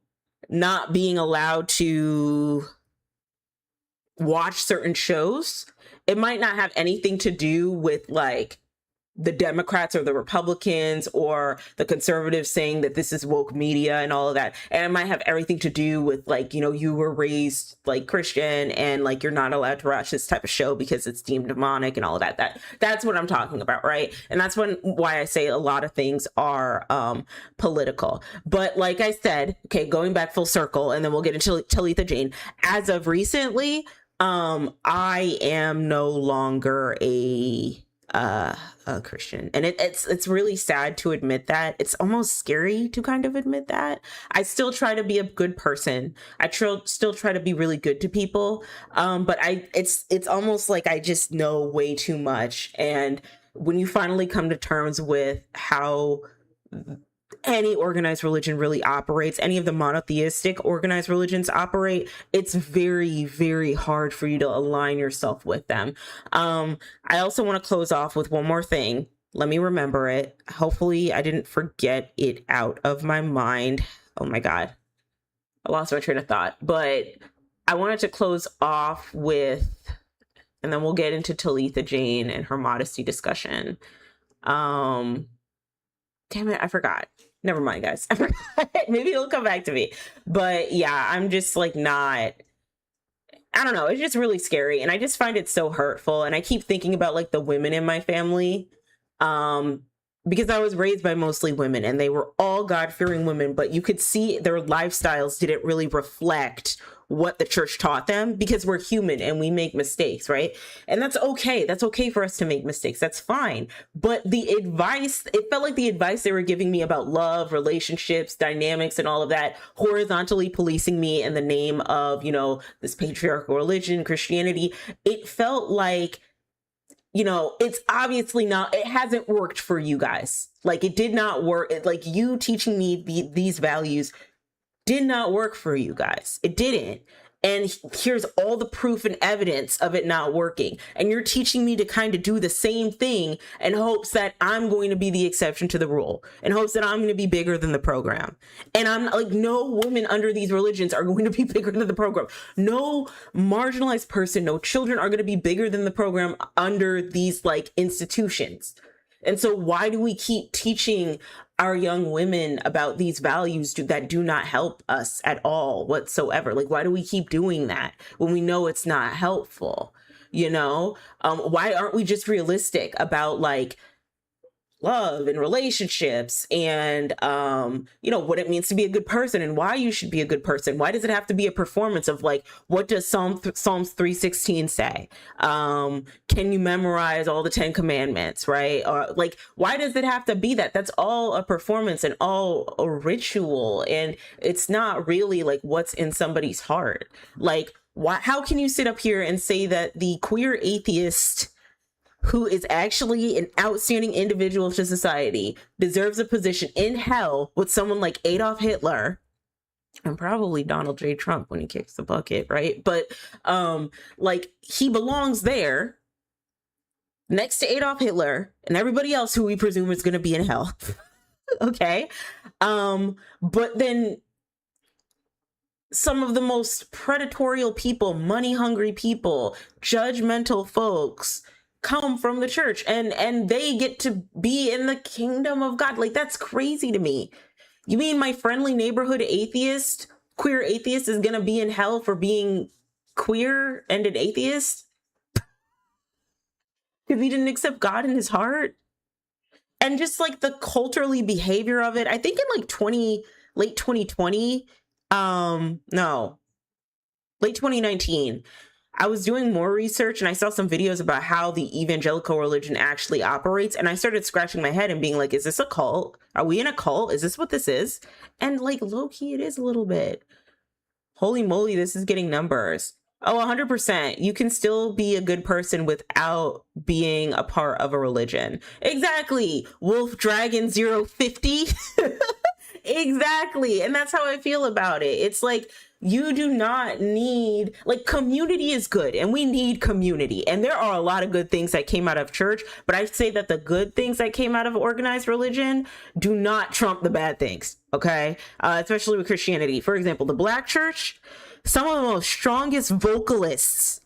not being allowed to watch certain shows, it might not have anything to do with like the Democrats or the Republicans or the conservatives saying that this is woke media and all of that. And it might have everything to do with like, you know, you were raised like Christian and like you're not allowed to watch this type of show because it's deemed demonic and all of that. That's what I'm talking about, right? And that's why I say a lot of things are political. But like I said, okay, going back full circle, and then we'll get into Talitha Jane. As of recently, I am no longer a Christian, and it's really sad to admit that. It's almost scary to kind of admit that. I still try to be a good person. Still try to be really good to people. But it's almost like I just know way too much. And when you finally come to terms with how any organized religion really operates, any of the monotheistic organized religions operate, it's very, very hard for you to align yourself with them. I also want to close off with one more thing. Let me remember it. Hopefully I didn't forget it out of my mind. Oh my God. I lost my train of thought, but I wanted to close off with, and then we'll get into Talitha Jane and her modesty discussion. Damn it, I forgot. Never mind, guys. I forgot. Maybe it'll come back to me. But yeah, I'm just like I don't know. It's just really scary. And I just find it so hurtful. And I keep thinking about like the women in my family. Because I was raised by mostly women and they were all God-fearing women, but you could see their lifestyles didn't really reflect what the church taught them, because we're human and we make mistakes, right? And that's okay. That's okay for us to make mistakes. That's fine. But the advice, it felt like the advice they were giving me about love, relationships, dynamics, and all of that, horizontally policing me in the name of, this patriarchal religion, Christianity. It felt like, it's obviously not, it hasn't worked for you guys. Like it did not work. Like you teaching me these values did not work for you guys. It didn't. And here's all the proof and evidence of it not working. And you're teaching me to kind of do the same thing in hopes that I'm going to be the exception to the rule, in hopes that I'm going to be bigger than the program. And I'm like, no women under these religions are going to be bigger than the program. No marginalized person, no children are going to be bigger than the program under these like institutions. And so why do we keep teaching our young women about these values that do not help us at all whatsoever? Like, why do we keep doing that when we know it's not helpful? Why aren't we just realistic about like love and relationships and, what it means to be a good person and why you should be a good person? Why does it have to be a performance of like, what does Psalms 3:16 say? Can you memorize all the 10 commandments, right? Or like, why does it have to be that? That's all a performance and all a ritual. And it's not really like what's in somebody's heart. Like, how can you sit up here and say that the queer atheist who is actually an outstanding individual to society deserves a position in hell with someone like Adolf Hitler and probably Donald J. Trump when he kicks the bucket, right? But like he belongs there next to Adolf Hitler and everybody else who we presume is going to be in hell. Okay. But then some of the most predatory people, money hungry people, judgmental folks come from the church and they get to be in the kingdom of God. Like, that's crazy to me. You mean my friendly neighborhood atheist, queer atheist, is gonna be in hell for being queer and an atheist? Because he didn't accept God in his heart? And just like the culturally behavior of it, I think in like late 2020, late 2019, I was doing more research and I saw some videos about how the evangelical religion actually operates. And I started scratching my head and being like, is this a cult? Are we in a cult? Is this what this is? And like low key, it is a little bit. Holy moly, this is getting numbers. Oh, 100%. You can still be a good person without being a part of a religion. Exactly. Wolf Dragon 050. Exactly. And that's how I feel about it. It's like, you do not need, like, community is good and we need community. And there are a lot of good things that came out of church, but I say that the good things that came out of organized religion do not trump the bad things. Okay. Especially with Christianity. For example, the Black church, some of the most strongest vocalists,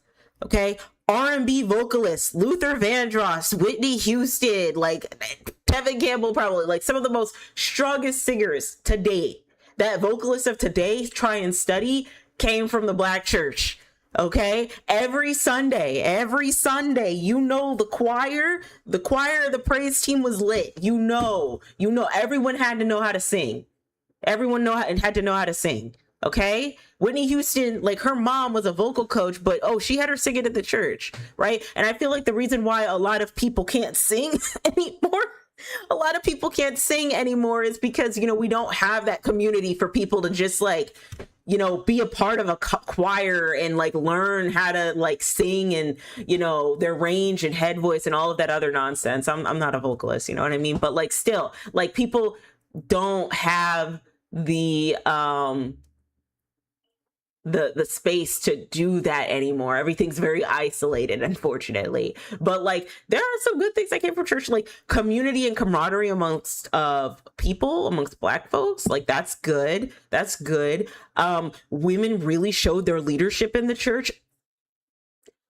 okay, R&B vocalists, Luther Vandross, Whitney Houston, like Tevin Campbell, probably like some of the most strongest singers to date that vocalists of today try and study came from the Black church. Okay, every Sunday, the choir, the praise team was lit. Everyone had to know how to sing. Everyone had to know how to sing. Okay, Whitney Houston, like her mom was a vocal coach, but oh, she had her singing at the church, right? And I feel like the reason why a lot of people can't sing anymore, a lot of people can't sing anymore is because, you know, we don't have that community for people to just like, you know, be a part of a choir and like learn how to like sing and, you know, their range and head voice and all of that other nonsense. I'm not a vocalist, you know what I mean? But like still, like people don't have the space to do that anymore. Everything's very isolated, unfortunately. But like there are some good things that came from church, like community and camaraderie amongst people, amongst Black folks. Like that's good. That's good. Women really showed their leadership in the church.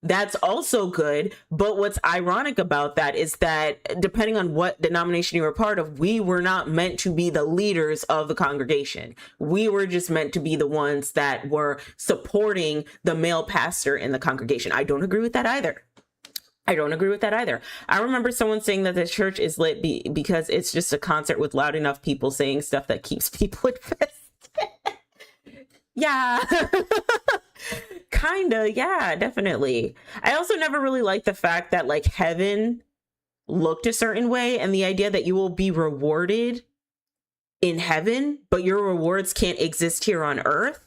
That's also good. But what's ironic about that is that depending on what denomination you were part of, we were not meant to be the leaders of the congregation. We were just meant to be the ones that were supporting the male pastor in the congregation. I don't agree with that either. I don't agree with that either. I remember someone saying that the church is lit because it's just a concert with loud enough people saying stuff that keeps people invested. Yeah. Kinda, yeah, definitely. I also never really liked the fact that like heaven looked a certain way and the idea that you will be rewarded in heaven, but your rewards can't exist here on earth.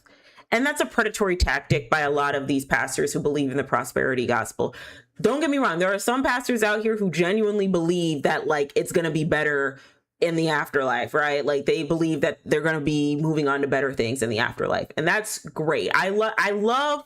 And that's a predatory tactic by a lot of these pastors who believe in the prosperity gospel. Don't get me wrong, there are some pastors out here who genuinely believe that like it's going to be better in the afterlife, right? Like they believe that they're going to be moving on to better things in the afterlife. And that's great. I love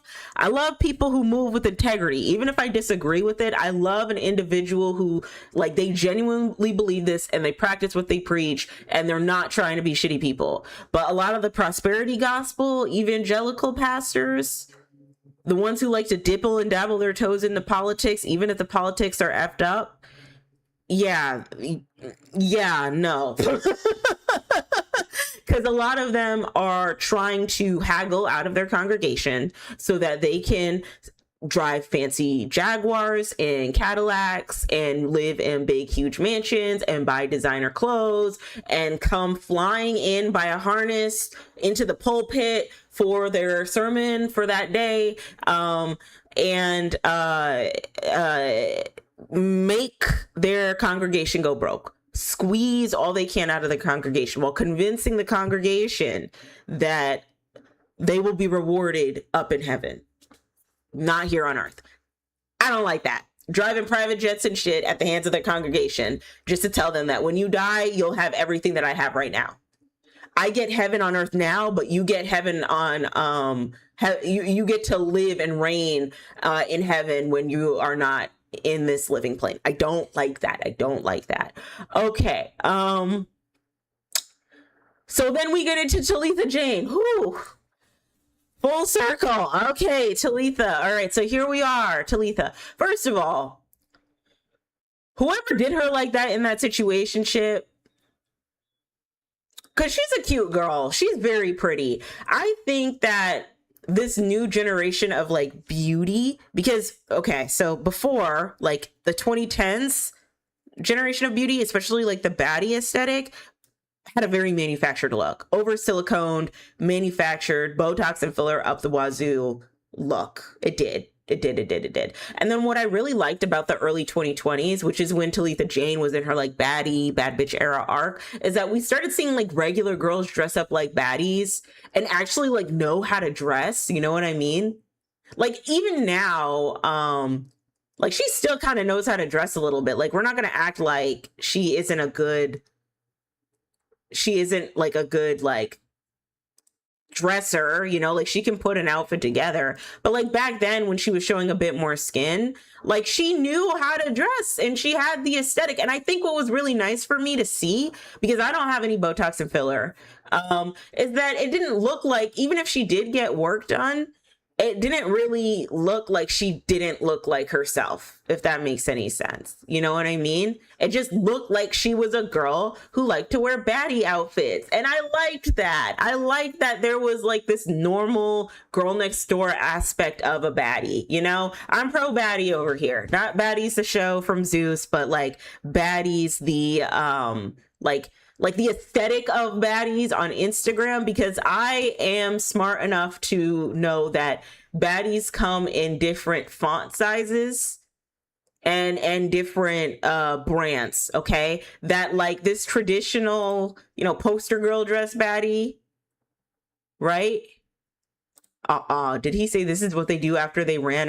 people who move with integrity. Even if I disagree with it, I love an individual who like they genuinely believe this and they practice what they preach and they're not trying to be shitty people. But a lot of the prosperity gospel evangelical pastors, the ones who like to dibble and dabble their toes into politics, even if the politics are effed up, yeah, no. Because a lot of them are trying to haggle out of their congregation so that they can drive fancy Jaguars and Cadillacs and live in big, huge mansions and buy designer clothes and come flying in by a harness into the pulpit for their sermon for that day. And make their congregation go broke, squeeze all they can out of the congregation while convincing the congregation that they will be rewarded up in heaven, not here on earth. I don't like that. Driving private jets and shit at the hands of their congregation just to tell them that when you die, you'll have everything that I have right now. I get heaven on earth now, but you get heaven on, you get to live and reign in heaven when you are not in this living plane. I don't like that. I don't like that. Okay. So then we get into Talitha Jane. Whew. Full circle. Okay, Talitha. All right, so here we are, Talitha. First of all, whoever did her like that in that situationship, because she's a cute girl. She's very pretty. I think that this new generation of like beauty, because okay, so before like the 2010s generation of beauty, especially like the baddie aesthetic, had a very manufactured look, over siliconed, manufactured, Botox and filler up the wazoo look. It did. And then what I really liked about the early 2020s, which is when Talitha Jane was in her like baddie, bad bitch era arc, is that we started seeing like regular girls dress up like baddies and actually like know how to dress. You know what I mean? Like even now, like she still kind of knows how to dress a little bit. Like we're not going to act like she isn't like a good like dresser, you know, like she can put an outfit together. But like back then when she was showing a bit more skin, like she knew how to dress and she had the aesthetic. And I think what was really nice for me to see, because I don't have any Botox and filler, is that it didn't look like, even if she did get work done, it didn't really look like she didn't look like herself, if that makes any sense. You know what I mean? It just looked like she was a girl who liked to wear baddie outfits. And I liked that. I liked that there was like this normal girl next door aspect of a baddie. You know, I'm pro baddie over here. Not Baddies the show from Zeus, but like Baddies the like like the aesthetic of baddies on Instagram, because I am smart enough to know that baddies come in different font sizes and different brands, okay? That like this traditional, poster girl dress baddie, right? Did he say this is what they do after they ran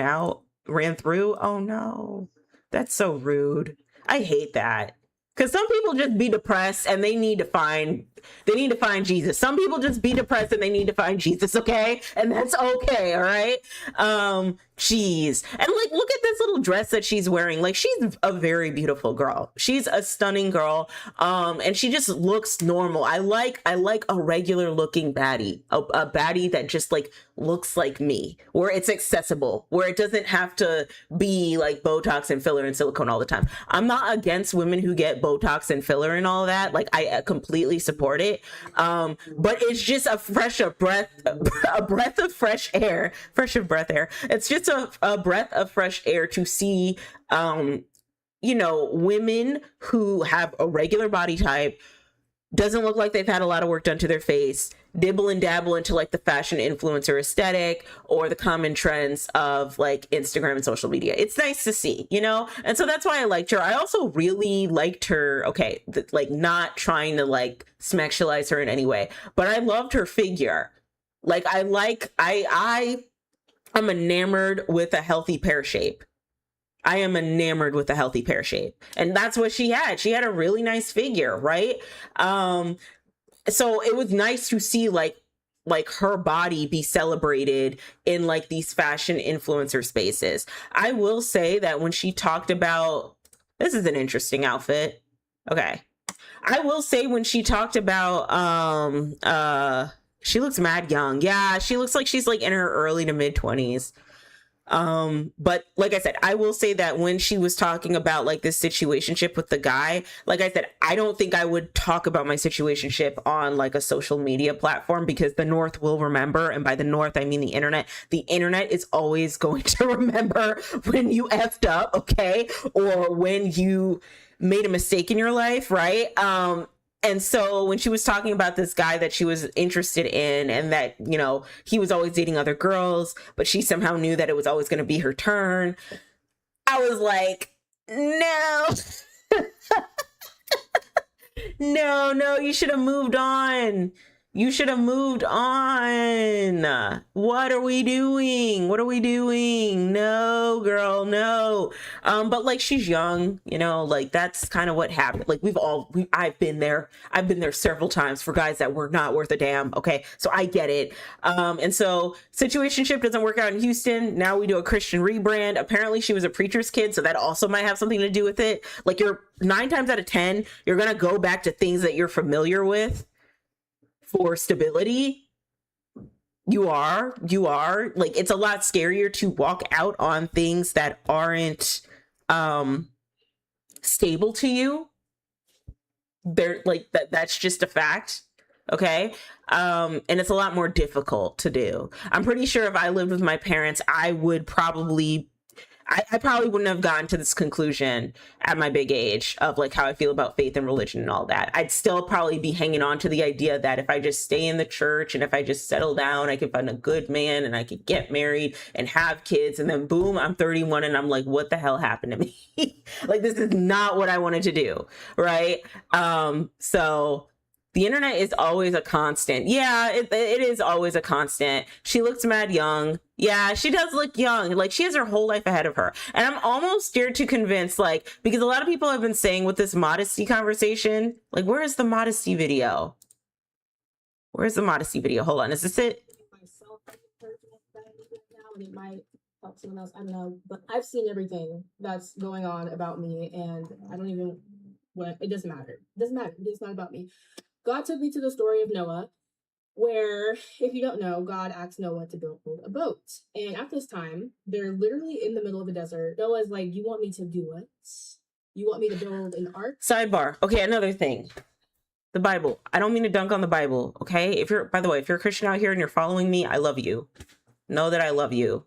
through? Oh no. That's so rude. I hate that. Because some people just be depressed and they need to find Jesus. Some people just be depressed and they need to find Jesus, okay? And that's okay, all right? Jeez. And like, look at this little dress that she's wearing. Like, she's a very beautiful girl. She's a stunning girl. And she just looks normal. I like a regular looking baddie, a baddie that just like looks like me, where it's accessible, where it doesn't have to be like Botox and filler and silicone all the time. I'm not against women who get Botox and filler and all that. Like, I completely support it. But it's just a breath of fresh air. It's just a breath of fresh air to see, women who have a regular body type, doesn't look like they've had a lot of work done to their face, dibble and dabble into like the fashion influencer aesthetic or the common trends of like Instagram and social media. It's nice to see, and so that's why I liked her. I also really liked her, like not trying to like sexualize her in any way, but I loved her figure. Like I'm enamored with a healthy pear shape. I am enamored with a healthy pear shape. And that's what she had. She had a really nice figure, right? So it was nice to see like her body be celebrated in like these fashion influencer spaces. I will say that when she talked about, this is an interesting outfit. Okay. I will say when she talked about, she looks mad young. Yeah, she looks like she's like in her early to mid 20s. But like I said, I will say that when she was talking about like this situationship with the guy, like I said, I don't think I would talk about my situationship on like a social media platform, because the North will remember. And by the North, I mean the internet. The internet is always going to remember when you effed up, okay? Or when you made a mistake in your life, right? And so when she was talking about this guy that she was interested in, and that, he was always dating other girls, but she somehow knew that it was always going to be her turn, I was like, no, no, you should have moved on. You should have moved on. What are we doing? No, girl, no. But like, she's young, like that's kind of what happened. Like I've been there several times for guys that were not worth a damn. Okay. So I get it. And so situationship doesn't work out in Houston. Now we do a Christian rebrand. Apparently she was a preacher's kid, so that also might have something to do with it. Like, you're 9 times out of 10, you're going to go back to things that you're familiar with for stability. You are like, it's a lot scarier to walk out on things that aren't stable to you. They're like that's just a fact. Okay. And it's a lot more difficult to do. I'm pretty sure if I lived with my parents, I probably wouldn't have gotten to this conclusion at my big age of like how I feel about faith and religion and all that. I'd still probably be hanging on to the idea that if I just stay in the church and if I just settle down, I could find a good man and I could get married and have kids. And then boom, I'm 31 and I'm like, what the hell happened to me? Like, this is not what I wanted to do. Right. So the internet is always a constant. Yeah, it is always a constant. She looks mad young. Yeah, she does look young. Like, she has her whole life ahead of her. And I'm almost scared to convince, like, because a lot of people have been saying with this modesty conversation, like, where is the modesty video? Where's the modesty video? Hold on. Is this it? Myself, and it might help someone else. I don't know. But I've seen everything that's going on about me, and I don't even, it doesn't matter. It doesn't matter. It's not about me. God took me to the story of Noah, where, if you don't know, God asked Noah to build a boat. And at this time, they're literally in the middle of a desert. Noah's like, you want me to do what? You want me to build an ark? Sidebar. Okay, another thing. The Bible. I don't mean to dunk on the Bible, okay? By the way, if you're a Christian out here and you're following me, I love you. Know that I love you.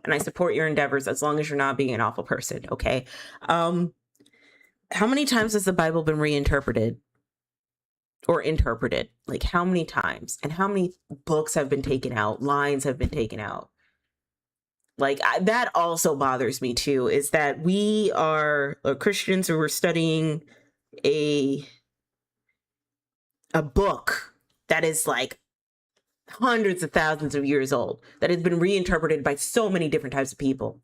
And I support your endeavors as long as you're not being an awful person, okay? How many times has the Bible been reinterpreted? or interpreted? Like, how many times? And how many books have been taken out? Lines have been taken out? Like, that also bothers me too, is that we are Christians who are studying a book that is like hundreds of thousands of years old, that has been reinterpreted by so many different types of people,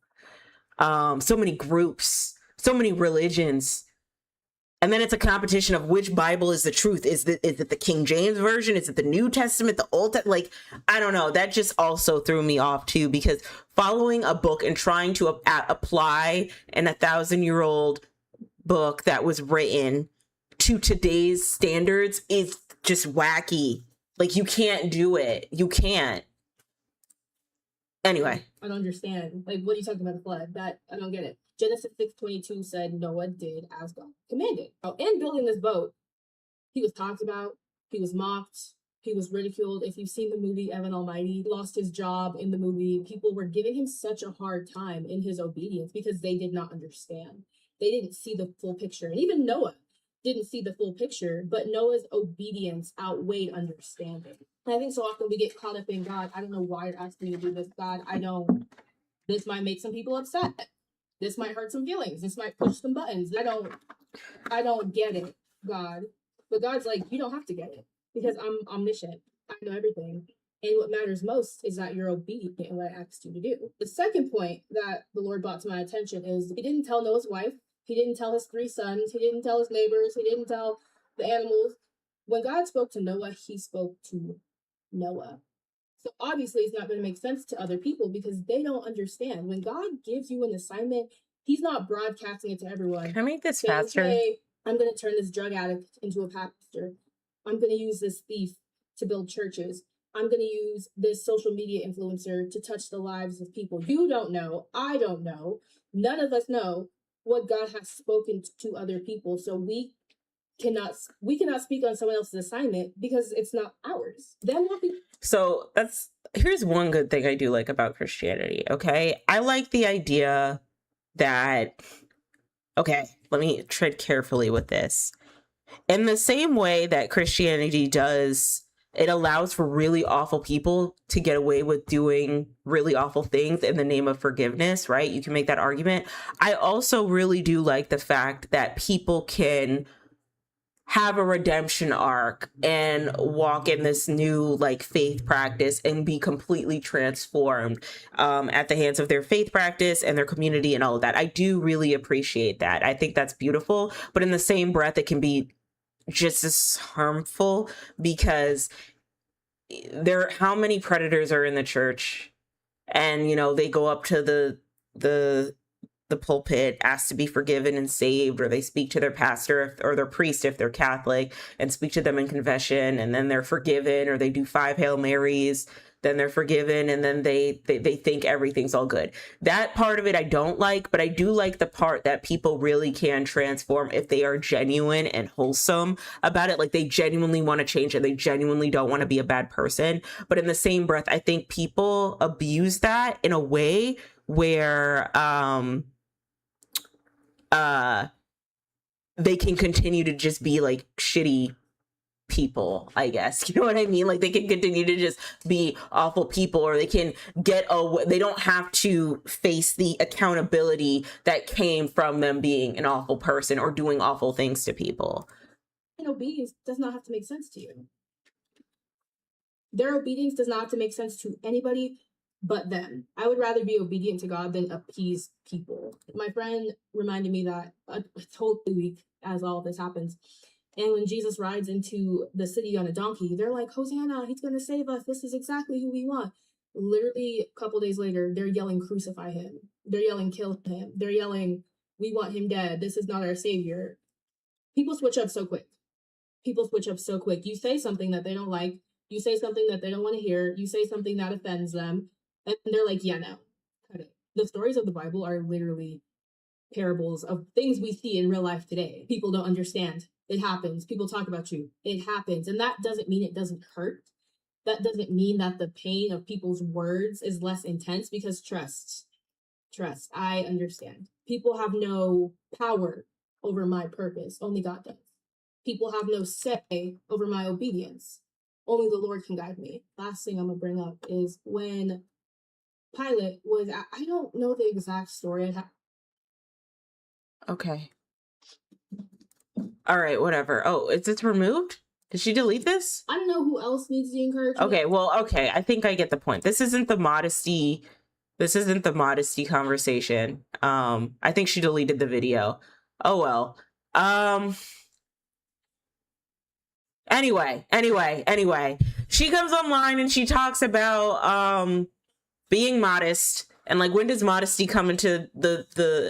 so many groups, so many religions. And then it's a competition of which Bible is the truth. Is it the King James version? Is it the New Testament, the Old Testament? Like, I don't know. That just also threw me off too, because following a book and trying to apply an 1,000-year-old book that was written to today's standards is just wacky. Like, you can't do it. You can't. Anyway. I don't understand. Like, what are you talking about the flood? That, I don't get it. Genesis 6:22 said Noah did as God commanded. Oh, in building this boat, he was talked about, he was mocked, he was ridiculed. If you've seen the movie Evan Almighty, he lost his job in the movie. People were giving him such a hard time in his obedience because they did not understand. They didn't see the full picture. And even Noah didn't see the full picture, but Noah's obedience outweighed understanding. And I think so often we get caught up in, God, I don't know why you're asking me to do this. God, this might make some people upset. This might hurt some feelings. This might push some buttons. I don't get it, God. But God's like, you don't have to get it because I'm omniscient. I know everything. And what matters most is that you're obedient in what I asked you to do. The second point that the Lord brought to my attention is he didn't tell Noah's wife. He didn't tell his 3 sons. He didn't tell his neighbors. He didn't tell the animals. When God spoke to Noah, he spoke to Noah. So obviously it's not going to make sense to other people because they don't understand. When God gives you an assignment, he's not broadcasting it to everyone. Can I make this saying, faster? Hey, I'm going to turn this drug addict into a pastor. I'm going to use this thief to build churches. I'm going to use this social media influencer to touch the lives of people. You don't know. I don't know. None of us know what God has spoken to other people. So we cannot speak on someone else's assignment because it's not ours. So here's one good thing I do like about Christianity. Okay, I like the idea that, okay, let me tread carefully with this. In the same way that Christianity does, it allows for really awful people to get away with doing really awful things in the name of forgiveness, right? You can make that argument. I also really do like the fact that people can have a redemption arc and walk in this new like faith practice and be completely transformed at the hands of their faith practice and their community and all of that. I do really appreciate that. I think that's beautiful, but in the same breath, it can be just as harmful because how many predators are in the church, and they go up to the pulpit, ask to be forgiven and saved, or they speak to their pastor or their priest if they're Catholic and speak to them in confession, and then they're forgiven, or they do 5 Hail Marys, then they're forgiven, and then they think everything's all good. That part of it I don't like, but I do like the part that people really can transform if they are genuine and wholesome about it. Like, they genuinely want to change and they genuinely don't want to be a bad person. But in the same breath, I think people abuse that in a way where they can continue to just be like shitty people, I guess. You know what I mean? Like, they can continue to just be awful people, or they can they don't have to face the accountability that came from them being an awful person or doing awful things to people. And obedience does not have to make sense to you. Their obedience does not have to make sense to anybody but them. I would rather be obedient to God than appease people. My friend reminded me that a whole week as all of this happens. And when Jesus rides into the city on a donkey, they're like, Hosanna, he's going to save us. This is exactly who we want. Literally a couple days later, they're yelling, crucify him. They're yelling, kill him. They're yelling, we want him dead. This is not our savior. People switch up so quick. You say something that they don't like. You say something that they don't want to hear. You say something that offends them. And they're like, yeah, no. Cut it. The stories of the Bible are literally parables of things we see in real life today. People don't understand. It happens. People talk about you. It happens. And that doesn't mean it doesn't hurt. That doesn't mean that the pain of people's words is less intense, because trust, I understand. People have no power over my purpose. Only God does. people have no say over my obedience. Only the Lord can guide me. Last thing I'm gonna bring up is when Pilate was, I don't know the exact story. Okay. All right, whatever. Oh, is this removed? Did she delete this? I don't know who else needs the encouragement. Okay, well, okay. I think I get the point. This isn't the modesty conversation. I think she deleted the video. Oh well. Anyway. She comes online and she talks about being modest. And like, when does modesty come into the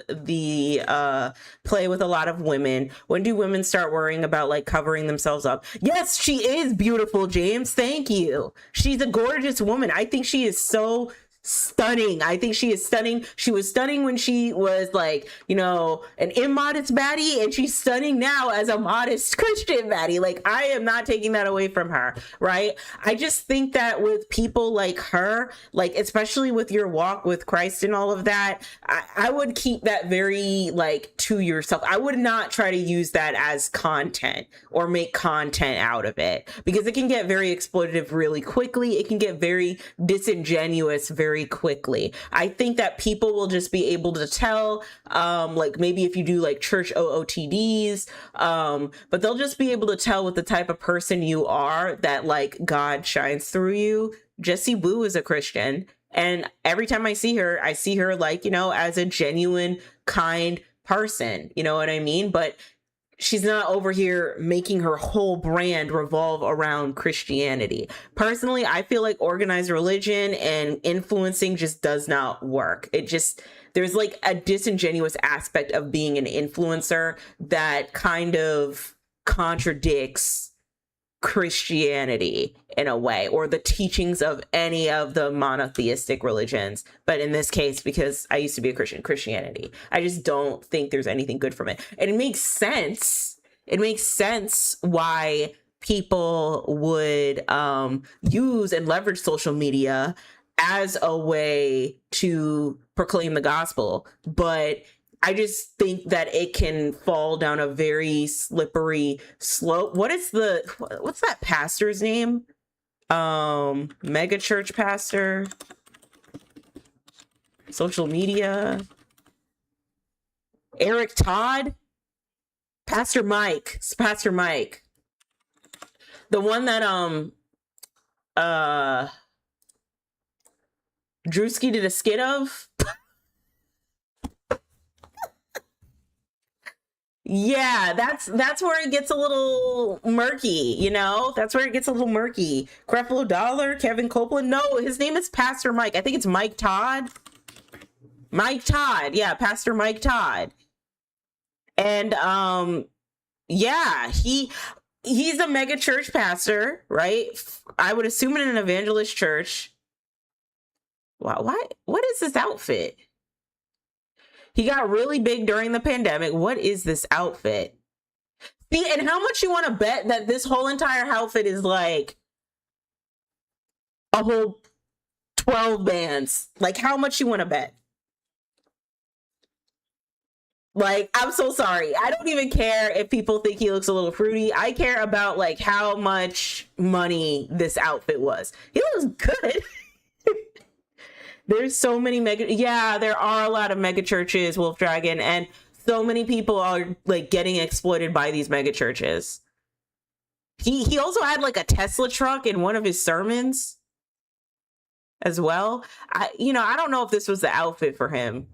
play with a lot of women? When do women start worrying about like covering themselves up? Yes, she is beautiful, James. Thank you. She's a gorgeous woman. I think she is so stunning. I think she is stunning. She was stunning when she was like, you know, an immodest baddie, and she's stunning now as a modest Christian baddie. Like, I am not taking that away from her, right? I just think that with people like her, like especially with your walk with Christ and all of that, I would keep that very like to yourself. I would not try to use that as content or make content out of it, because it can get very exploitative really quickly. It can get very disingenuous very quickly. I think that people will just be able to tell, like maybe if you do like church OOTDs, but they'll just be able to tell with the type of person you are that like God shines through you. Jessie Woo is a Christian, and every time I see her like, you know, as a genuine, kind person, you know what I mean? But she's not over here making her whole brand revolve around Christianity. Personally, I feel like organized religion and influencing just does not work. There's like a disingenuous aspect of being an influencer that kind of contradicts Christianity in a way, or the teachings of any of the monotheistic religions. But in this case, because I used to be a Christian, Christianity, I just don't think there's anything good from it. And it makes sense. It makes sense why people would use and leverage social media as a way to proclaim the gospel. But I just think that it can fall down a very slippery slope. What's that pastor's name? Mega church pastor, social media, Eric Todd, Pastor Mike, the one that Drewski did a skit of. Yeah, that's where it gets a little murky, you know? That's where it gets a little murky. Creflo Dollar, Kevin Copeland. No, his name is Pastor Mike. I think it's Mike Todd. Mike Todd. Yeah, Pastor Mike Todd. And yeah, he's a mega church pastor, right? I would assume in an evangelist church. Wow, what is this outfit? He got really big during the pandemic. What is this outfit? See, and how much you want to bet that this whole entire outfit is like a whole 12 bands? Like, how much you want to bet? Like, I'm so sorry. I don't even care if people think he looks a little fruity. I care about like how much money this outfit was. He looks good. There's so many there are a lot of mega churches, Wolf Dragon, and so many people are like getting exploited by these mega churches. He also had like a Tesla truck in one of his sermons as well. I don't know if this was the outfit for him.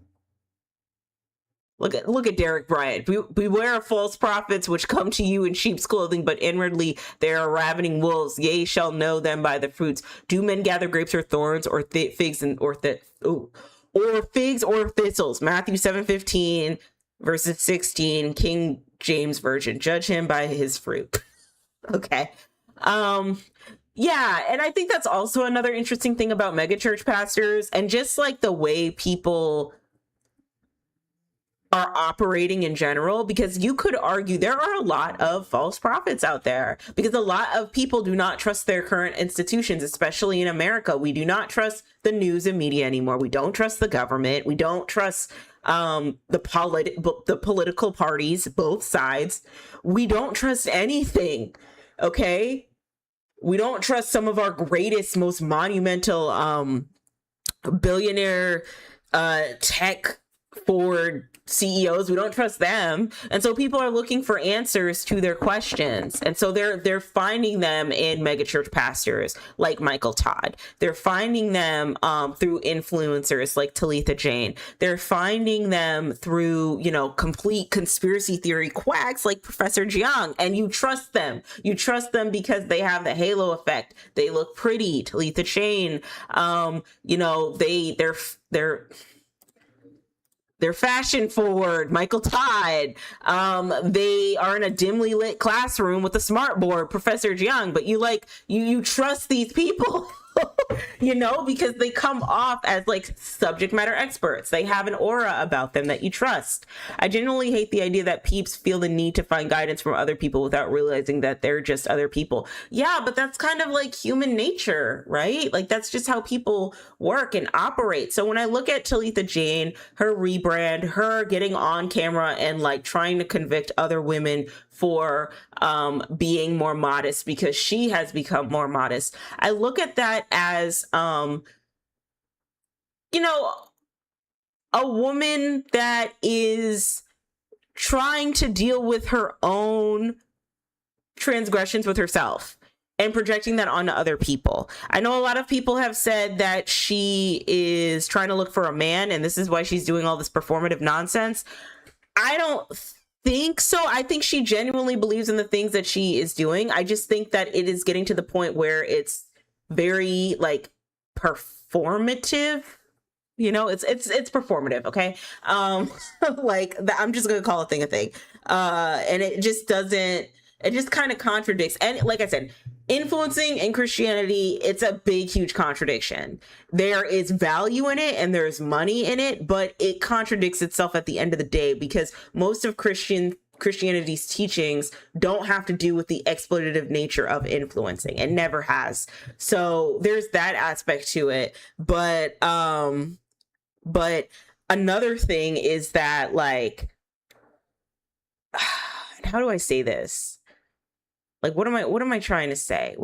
Look at Derek Bryant. Beware of false prophets which come to you in sheep's clothing, but inwardly they are ravening wolves. Ye shall know them by the fruits. Do men gather grapes or thorns, or figs or figs or thistles? Matthew 7:15 verses 16, King James Version. Judge him by his fruit. Okay. Yeah, and I think that's also another interesting thing about megachurch pastors, and just like the way people are operating in general, because you could argue there are a lot of false prophets out there, because a lot of people do not trust their current institutions, especially in America. We do not trust the news and media anymore. We don't trust the government. We don't trust the political parties, both sides. We don't trust anything. Okay, we don't trust some of our greatest, most monumental billionaire tech forward CEOs. We don't trust them. And so people are looking for answers to their questions. And so they're finding them in megachurch pastors like Michael Todd. They're finding them through influencers like Talitha Jane. They're finding them through, complete conspiracy theory quacks like Professor Jiang. And you trust them. You trust them because they have the halo effect. They look pretty. Talitha Jane, they're fashion forward. Michael Todd, they are in a dimly lit classroom with a smart board, Professor Jiang, but you trust these people. Because they come off as like subject matter experts. They have an aura about them that you trust. I genuinely hate the idea that peeps feel the need to find guidance from other people without realizing that they're just other people. Yeah, but that's kind of like human nature, right? Like that's just how people work and operate. So when I look at Talitha Jane, her rebrand, her getting on camera and like trying to convict other women for being more modest because she has become more modest, I look at that as a woman that is trying to deal with her own transgressions with herself and projecting that onto other people. I know a lot of people have said that she is trying to look for a man and this is why she's doing all this performative nonsense. I don't think so. I think she genuinely believes in the things that she is doing. I just think that it is getting to the point where it's very like performative. It's performative. Okay. I'm just gonna call a thing. And it just kind of contradicts. And like I said, influencing in Christianity, it's a big, huge contradiction. There is value in it and there's money in it, but it contradicts itself at the end of the day, because most of Christianity's teachings don't have to do with the exploitative nature of influencing. It never has. So there's that aspect to it. But another thing is that, like, how do I say this? Like, what am I trying to say?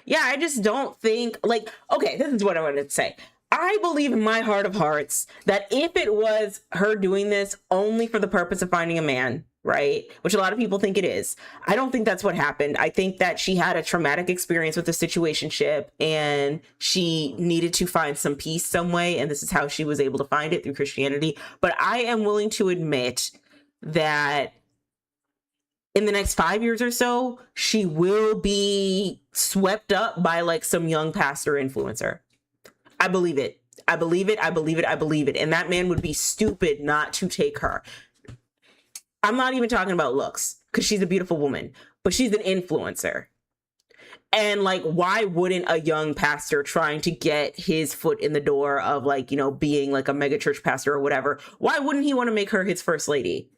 Yeah, I just don't think, like, okay, this is what I wanted to say. I believe in my heart of hearts that if it was her doing this only for the purpose of finding a man, right, which a lot of people think it is, I don't think that's what happened. I think that she had a traumatic experience with the situationship and she needed to find some peace some way, and this is how she was able to find it, through Christianity. But I am willing to admit that in the next 5 years or so, she will be swept up by like some young pastor influencer. I believe it. And that man would be stupid not to take her. I'm not even talking about looks, because she's a beautiful woman, but she's an influencer. And like, why wouldn't a young pastor trying to get his foot in the door of like, being like a megachurch pastor or whatever, why wouldn't he want to make her his first lady?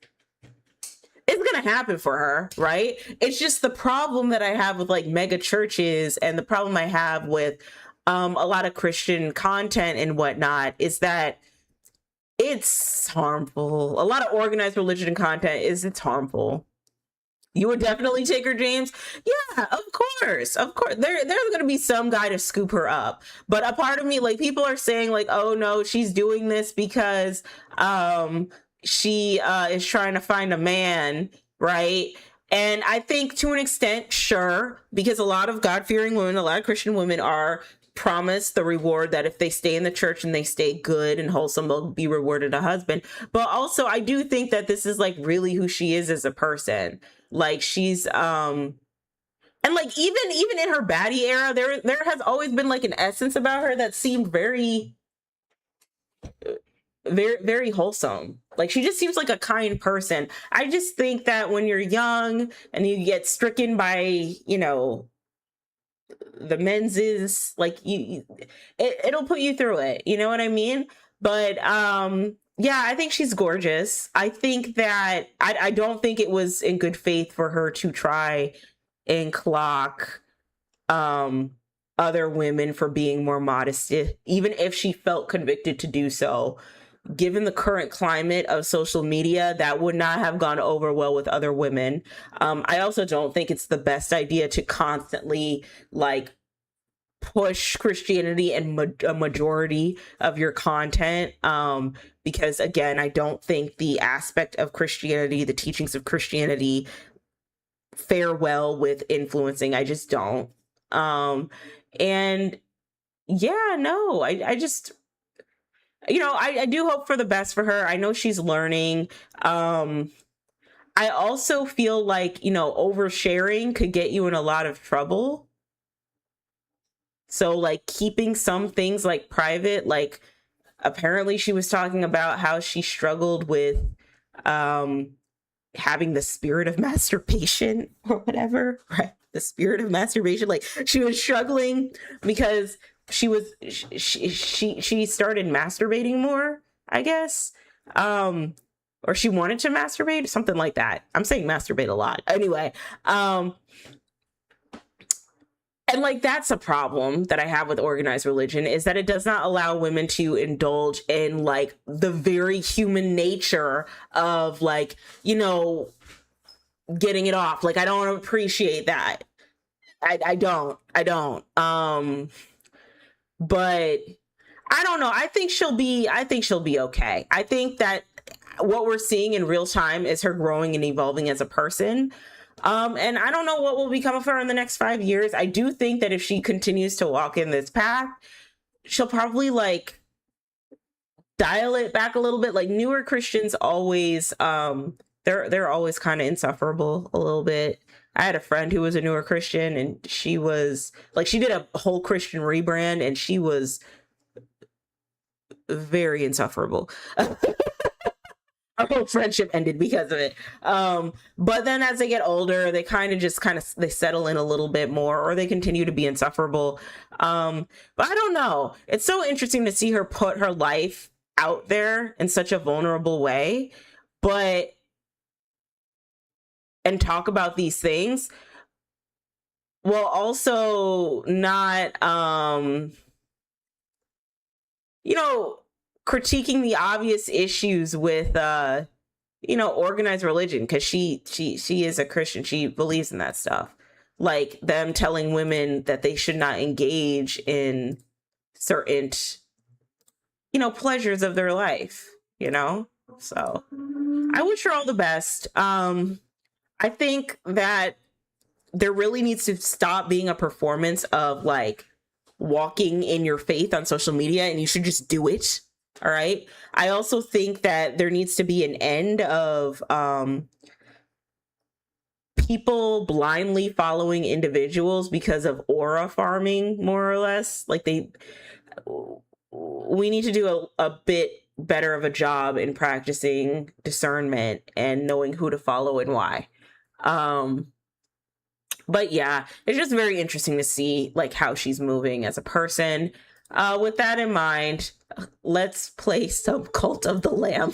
It's going to happen for her, right? It's just the problem that I have with like mega churches, and the problem I have with a lot of Christian content and whatnot, is that it's harmful. A lot of organized religion content it's harmful. You would definitely take her, James? Yeah, of course. There's going to be some guy to scoop her up. But a part of me, like, people are saying like, oh no, she's doing this because she is trying to find a man, right? And I think to an extent, sure, because a lot of God-fearing women, a lot of Christian women are promised the reward that if they stay in the church and they stay good and wholesome, they'll be rewarded a husband. But also, I do think that this is like really who she is as a person. Like, she's and like even in her baddie era, there has always been like an essence about her that seemed very, very, very wholesome. Like, she just seems like a kind person. I just think that when you're young and you get stricken by, the men's like it'll put you through it, you know what I mean? But yeah, I think she's gorgeous. I think that I don't think it was in good faith for her to try and clock other women for being more modest, even if she felt convicted to do so. Given the current climate of social media, that would not have gone over well with other women. I also don't think it's the best idea to constantly like push Christianity in a majority of your content, because again, I don't think the aspect of Christianity, the teachings of Christianity, fare well with influencing. I just don't. And yeah, no, I just, you know, I do hope for the best for her. I know she's learning. I also feel like, you know, oversharing could get you in a lot of trouble. So like keeping some things like private, like apparently she was talking about how she struggled with having the spirit of masturbation or whatever, right? The spirit of masturbation. Like she was struggling because she started masturbating more, I guess. Or she wanted to masturbate, something like that. I'm saying masturbate a lot. Anyway, and like that's a problem that I have with organized religion, is that it does not allow women to indulge in like the very human nature of like, you know, getting it off. Like I don't appreciate that. I don't. But I don't know. I think she'll be okay. I think that what we're seeing in real time is her growing and evolving as a person. And I don't know what will become of her in the next 5 years. I do think that if she continues to walk in this path, she'll probably like dial it back a little bit. Like newer Christians always, they're always kind of insufferable a little bit. I had a friend who was a newer Christian, and she was like, she did a whole Christian rebrand, and she was very insufferable. Our whole friendship ended because of it. But then as they get older, they they settle in a little bit more, or they continue to be insufferable. But I don't know. It's so interesting to see her put her life out there in such a vulnerable way, and talk about these things while also not, you know, critiquing the obvious issues with you know, organized religion, because she is a Christian. She believes in that stuff, like them telling women that they should not engage in certain, you know, pleasures of their life, you know. So I wish her all the best. I think that there really needs to stop being a performance of like walking in your faith on social media, and you should just do it. All right. I also think that there needs to be an end of people blindly following individuals because of aura farming, more or less. Like we need to do a bit better of a job in practicing discernment and knowing who to follow and why. But yeah, it's just very interesting to see like how she's moving as a person. With that in mind, let's play some Cult of the Lamb.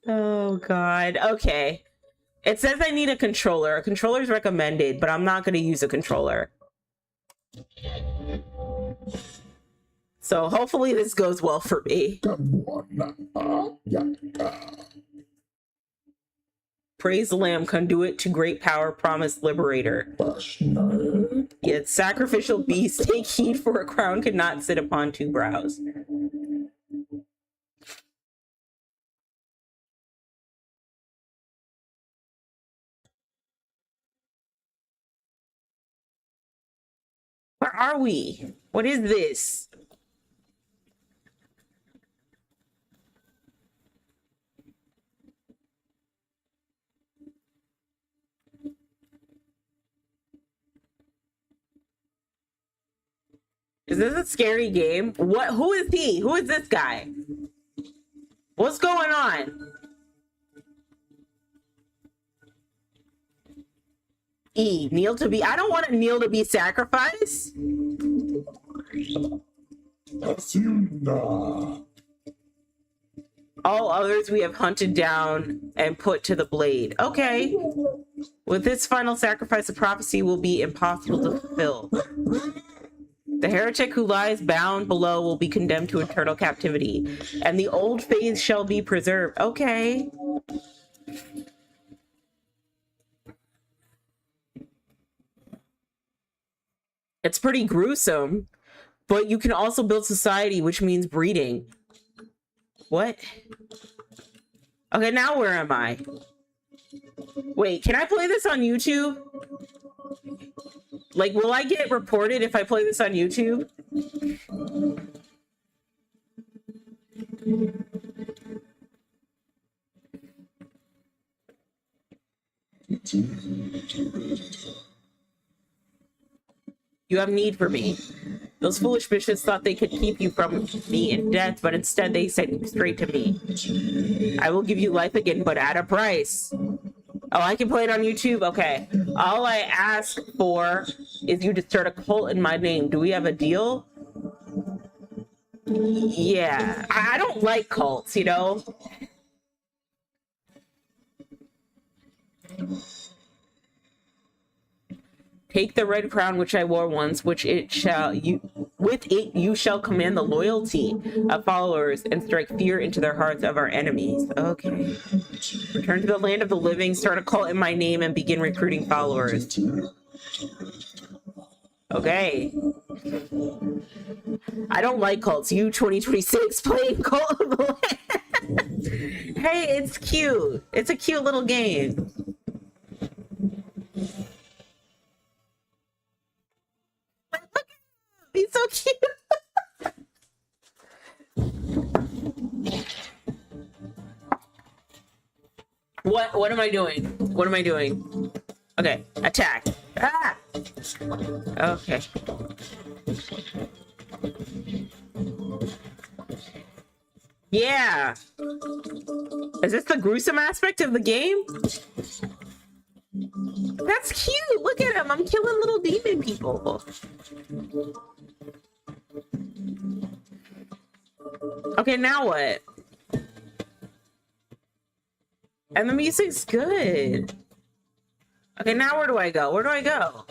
Oh God. Okay. It says I need a controller. A controller is recommended, but I'm not going to use a controller. So hopefully this goes well for me. Praise the Lamb, conduit to great power, promised liberator. Yet sacrificial beast, take heed, for a crown cannot sit upon two brows. Where are we? What is this? Is this a scary game? What? Who is he? Who is this guy? What's going on? E, kneel to be. I don't want to kneel to be sacrificed. All others we have hunted down and put to the blade. Okay. With this final sacrifice, the prophecy will be impossible to fulfill. The heretic who lies bound below will be condemned to eternal captivity, and the old faith shall be preserved. Okay. It's pretty gruesome, but you can also build society, which means breeding. What? Okay, now where am I? Wait, can I play this on YouTube? Like, will I get reported if I play this on YouTube? You have need for me. Those foolish bishops thought they could keep you from me in death, but instead they sent you straight to me. I will give you life again, but at a price. Oh, I can play it on YouTube? Okay. All I ask for is you to start a cult in my name. Do we have a deal? Yeah. I don't like cults, you know? Take the red crown which I wore once, with it you shall command the loyalty of followers and strike fear into their hearts of our enemies. Okay. Return to the land of the living, start a cult in my name, and begin recruiting followers. Okay. I don't like cults. You 2026 playing Cult of the Land. Hey, it's cute. It's a cute little game. He's so cute. What am I doing? What am I doing? Okay, attack. Ah! Okay. Yeah. Is this the gruesome aspect of the game? That's cute. Look at him. I'm killing little demon people. Okay, now what? And the music's good. Okay, now where do I go? Where do I go?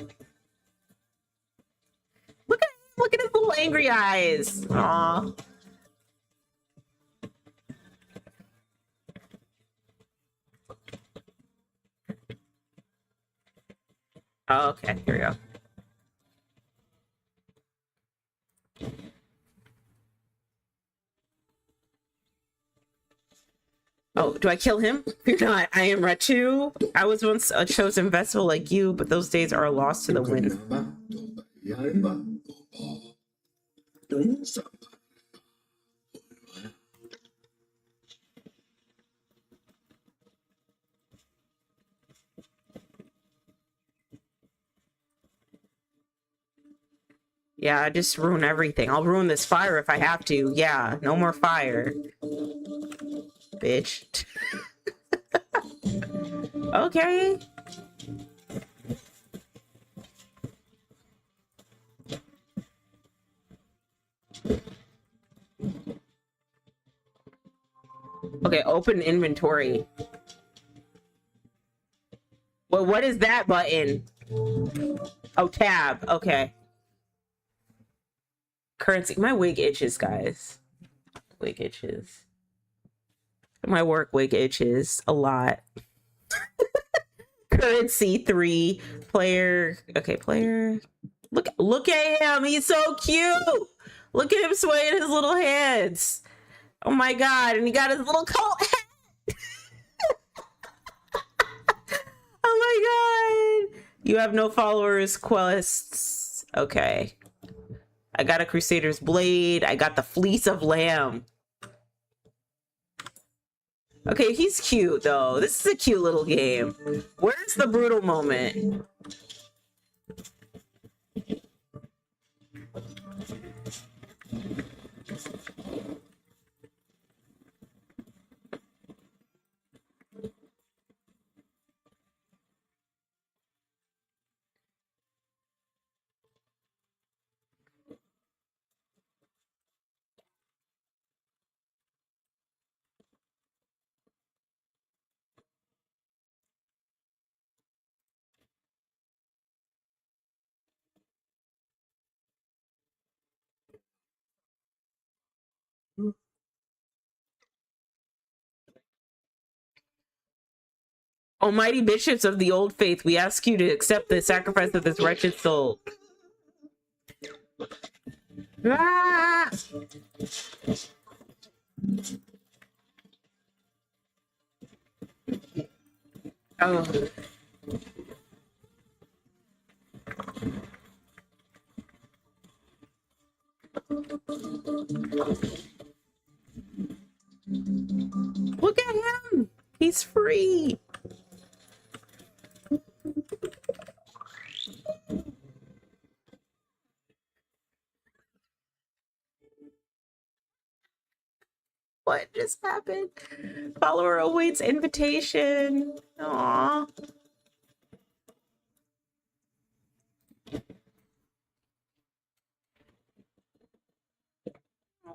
Look at his little angry eyes. Aw. Oh, okay, here we go. Oh, do I kill him? Fear not, I am Ratu. I was once a chosen vessel like you, but those days are lost to the wind. Yeah, I just ruin everything. I'll ruin this fire if I have to. Yeah, no more fire. Bitch. Okay. Okay, open inventory. Well, what is that button? Oh, tab. Okay. Currency. My wig itches, guys. Wig itches. My work wig itches a lot. Currency 3. Player. Okay, player. Look at him. He's so cute. Look at him swaying his little hands. Oh my god. And he got his little coat hat. Oh my god. You have no followers, quests. Okay. I got a Crusader's Blade. I got the Fleece of Lamb. Okay, he's cute, though. This is a cute little game. Where's the brutal moment? Almighty bishops of the old faith, we ask you to accept the sacrifice of this wretched soul. Ah! Oh. Look at him! He's free! What just happened? Follower awaits invitation. Aww.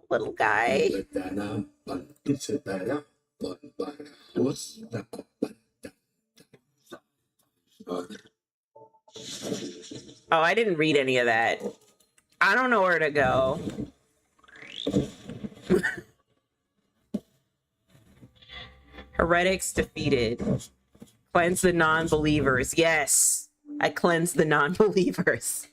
Little guy. Oh, I didn't read any of that. I don't know where to go. Heretics defeated. Cleanse the non-believers. Yes, I cleanse the non-believers.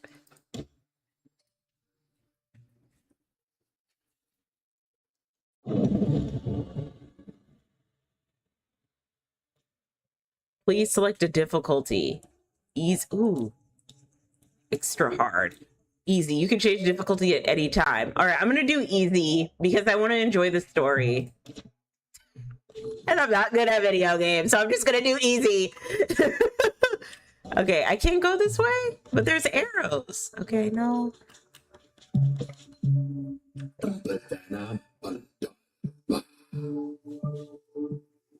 Please select a difficulty. Ease. Ooh. Extra hard. Easy. You can change difficulty at any time. All right, I'm gonna do easy because I want to enjoy the story. And I'm not good at video games, so I'm just gonna do easy. Okay, I can't go this way, but there's arrows. Okay, no.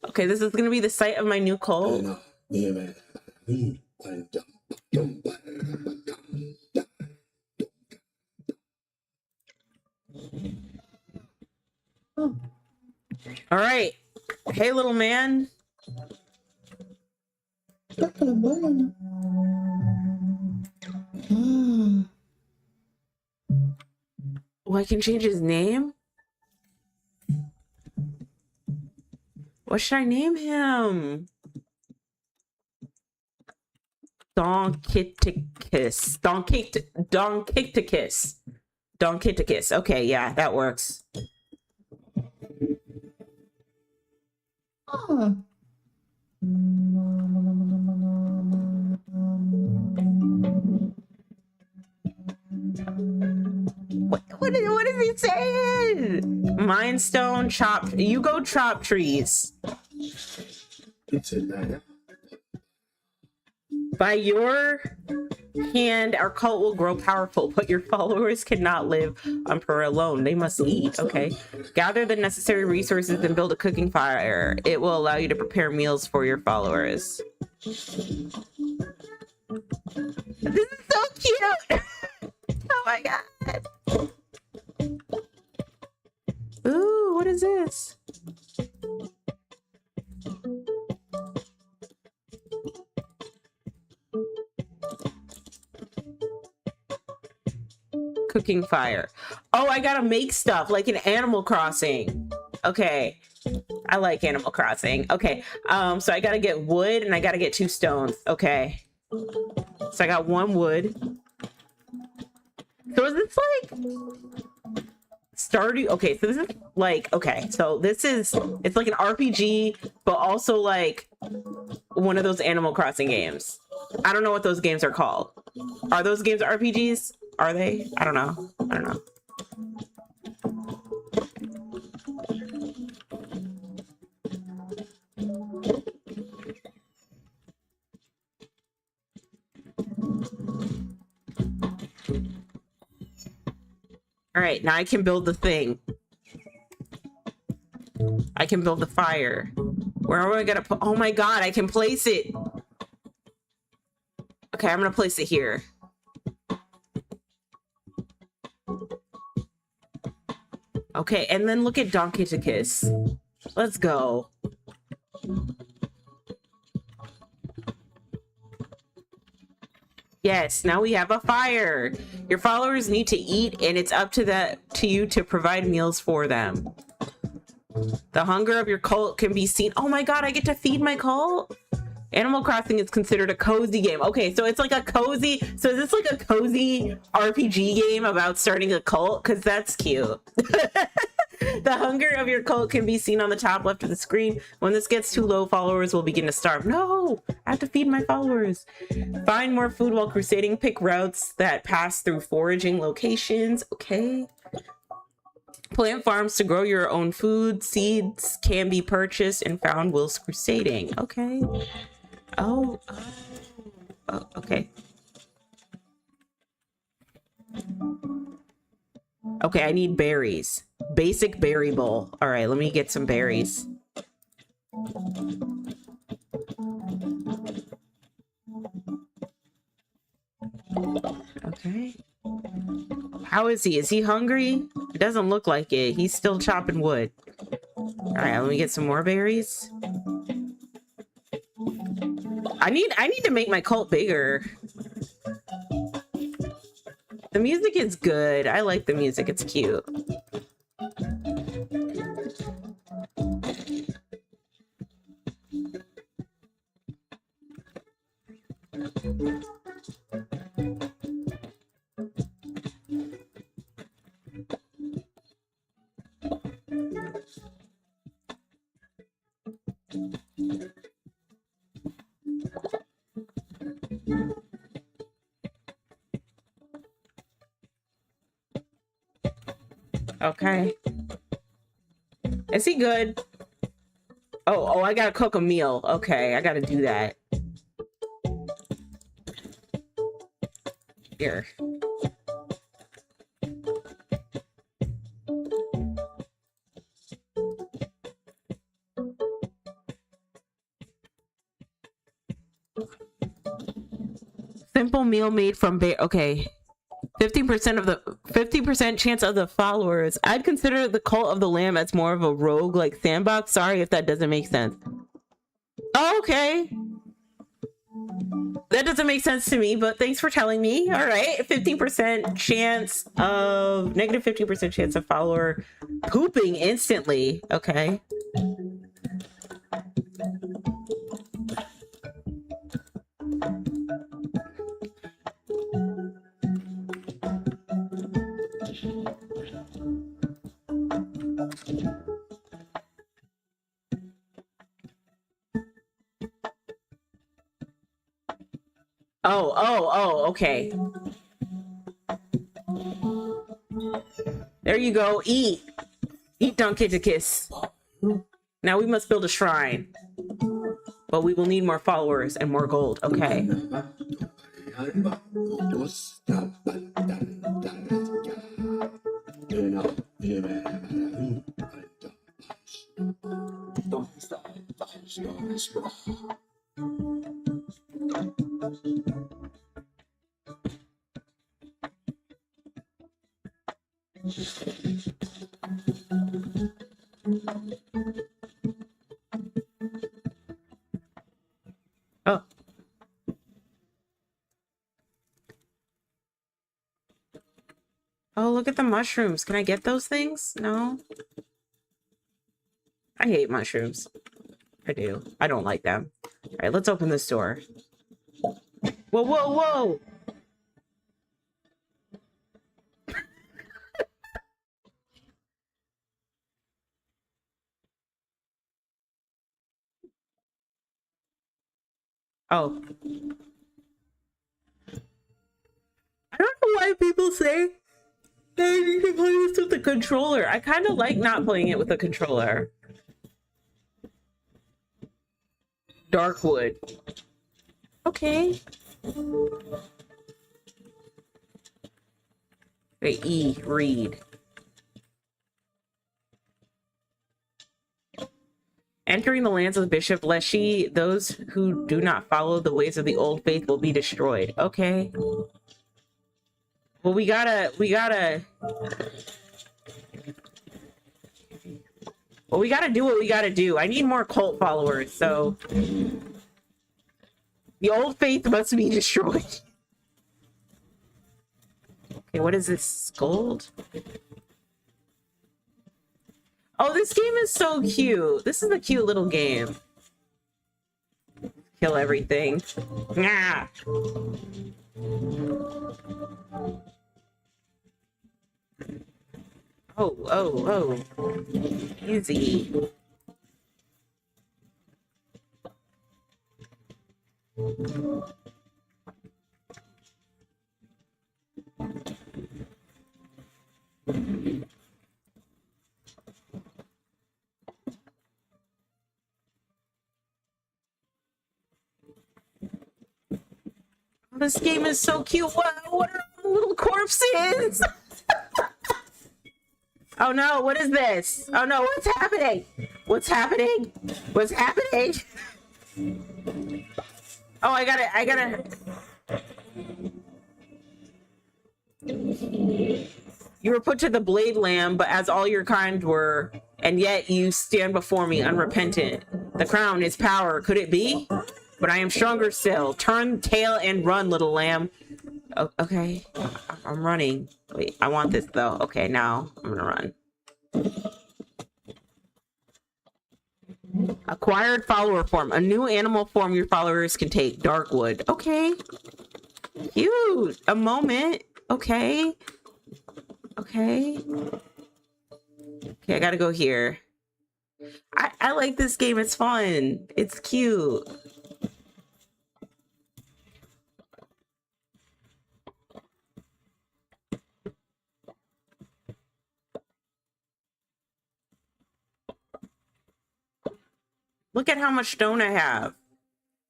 Okay, this is gonna be the site of my new cult. All right. Hey, little man. Oh, I can change his name? What should I name him? Donkiticus. Donkiticus. Donkiticus. Okay, yeah, that works. Oh. What is he saying? Mindstone chop. You go chop trees. By your hand, our cult will grow powerful, but your followers cannot live on prayer alone. They must eat. Okay. Gather the necessary resources and build a cooking fire. It will allow you to prepare meals for your followers. This is so cute. Oh my god. Ooh, what is this? Cooking fire. Oh, I gotta make stuff like in Animal Crossing. Okay. I like Animal Crossing. Okay. So I gotta get wood and I gotta get 2 stones. Okay. So I got 1 wood. So is this like Stardew? Okay, so this is like, okay, so this is, it's like an RPG, but also like one of those Animal Crossing games. I don't know what those games are called. Are those games RPGs? Are they? I don't know. I don't know. All right, now I can build the thing. I can build the fire. Where am I gonna put? Oh my god, I can place it. Okay, I'm gonna place it here. Okay, and then look at Donkiticus. Let's go. Yes, now we have a fire. Your followers need to eat, and it's up to you to provide meals for them. The hunger of your cult can be seen. Oh my god, I get to feed my cult? Animal Crossing is considered a cozy game. Okay, so it's like a cozy. So is this like a cozy RPG game about starting a cult? Because that's cute. The hunger of your cult can be seen on the top left of the screen. When this gets too low, followers will begin to starve. No, I have to feed my followers. Find more food while crusading. Pick routes that pass through foraging locations. Okay. Plant farms to grow your own food. Seeds can be purchased and found whilst crusading. Okay. Oh, okay. Okay, I need berries. Basic berry bowl. All right, let me get some berries. Okay. How is he? Is he hungry? It doesn't look like it. He's still chopping wood. All right, let me get some more berries. I need to make my cult bigger. The music is good. I like the music. It's cute. Okay. Is he good? Oh, I gotta cook a meal. Okay, I gotta do that. Here. Simple meal made from okay. 50% chance of the followers. I'd consider the Cult of the Lamb as more of a rogue like sandbox. Sorry if that doesn't make sense. Oh, okay. That doesn't make sense to me, but thanks for telling me. All right. 50% chance of negative 50% chance of follower pooping instantly. Okay. Oh, okay. There you go. Eat, Dunkiticus. Now we must build a shrine, but we will need more followers and more gold. Okay. Oh. Oh, look at the mushrooms. Can I get those things? No. I hate mushrooms. I do. I don't like them. All right, let's open this door. Whoa, whoa, whoa! Oh. I don't know why people say they need to play this with the controller. I kind of like not playing it with a controller. Darkwood. Okay. Okay, E, read. Entering the lands of the Bishop Leshy, those who do not follow the ways of the old faith will be destroyed. Okay. Well, we gotta do what we gotta do. I need more cult followers, so the old faith must be destroyed. Okay, what is this? Gold? Oh, this game is so cute. This is a cute little game. Kill everything. Nah. Oh. Easy. This game is so cute. What are all the little corpses? Oh no, what is this? Oh no, what's happening? What's happening? What's happening? Oh, I gotta. You were put to the blade, lamb, but as all your kind were, and yet you stand before me unrepentant. The crown is power, could it be? But I am stronger still. Turn tail and run, little lamb. Oh, okay, I'm running. Wait, I want this though. Okay, now I'm gonna run. Acquired follower form. A new animal form your followers can take. Darkwood. Okay. Cute. A moment. Okay. Okay, I gotta go here. I like this game. It's fun. It's cute. Look at how much stone I have.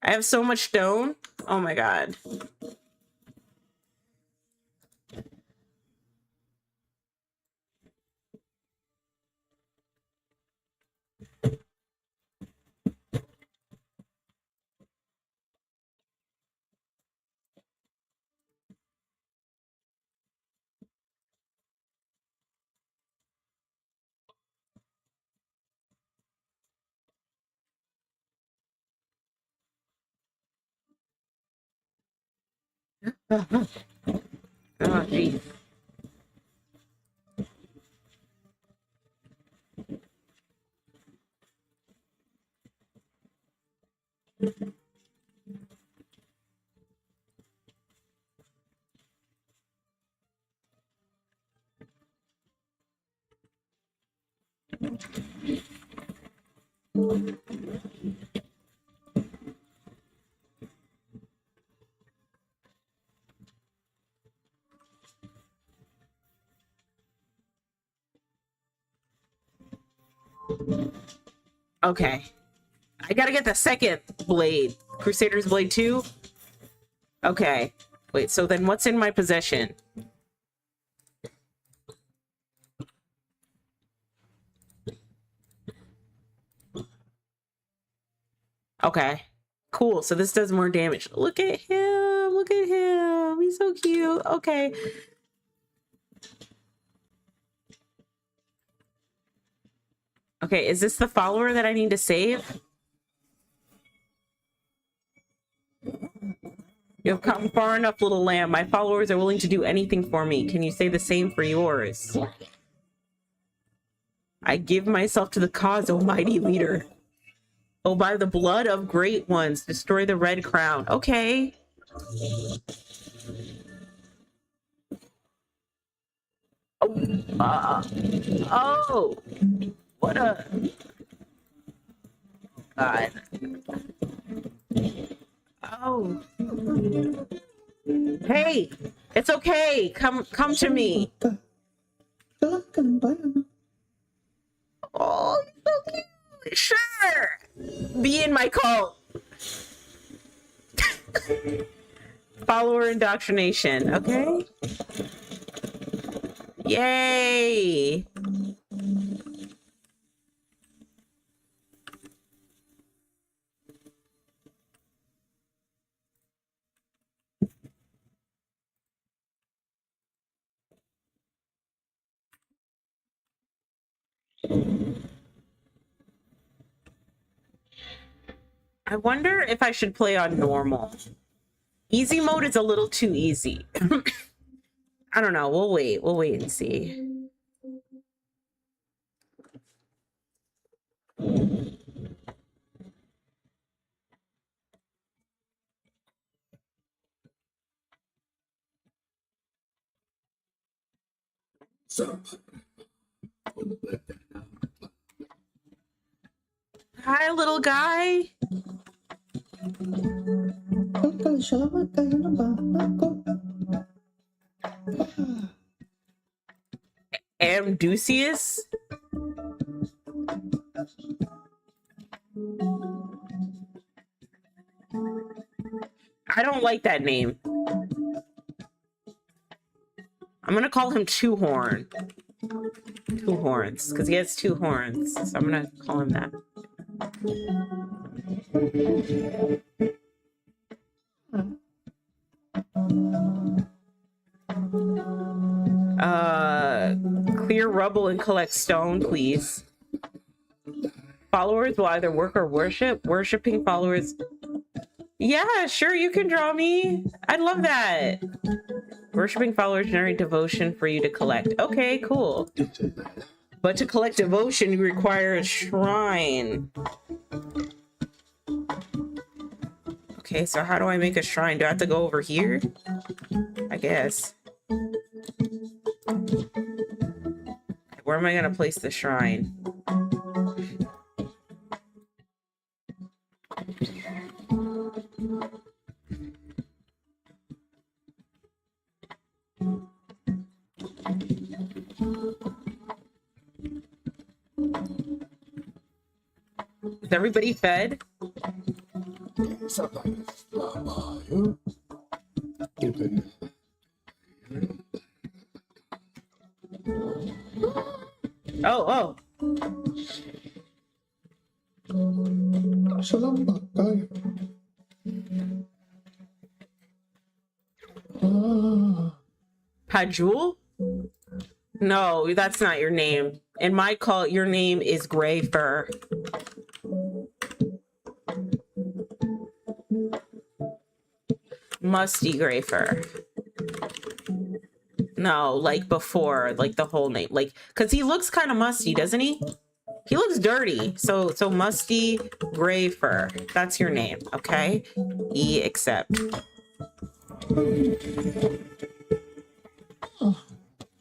I have so much stone. Oh my god. Oh, geez. Okay. I gotta get the second blade. Crusader's Blade 2? Okay. Wait, so then what's in my possession? Okay. Cool. So this does more damage. Look at him. Look at him. He's so cute. Okay. Okay, is this the follower that I need to save? You have come far enough, little lamb. My followers are willing to do anything for me. Can you say the same for yours? I give myself to the cause, O mighty leader. Oh, by the blood of great ones, destroy the red crown. Okay. Oh, what a... God. Oh. Hey, it's okay. Come to me. Oh, you're so cute. Sure. Be in my cult. Follower indoctrination. Okay. Yay. I wonder if I should play on normal. Easy mode is a little too easy. I don't know. We'll wait. We'll wait and see. Hi, little guy. Amdusius? I don't like that name. I'm gonna call him Two Horn. Two Horns, because he has two horns. So I'm gonna call him that. Clear rubble and collect stone, please. Followers will either work or worship. Worshipping followers. Yeah, sure, you can draw me. I'd love that. Worshipping followers generate devotion for you to collect. Okay, cool. But to collect devotion, you require a shrine. Okay, so how do I make a shrine? Do I have to go over here? I guess. Where am I gonna place the shrine? Is everybody fed? Oh. Pajul? No, that's not your name. In my cult, your name is Gray Fur. Musty Gray Fur. No, like before, like the whole name. Like, because he looks kind of musty, doesn't he? He looks dirty. So Musty Gray Fur. That's your name, okay? Accept.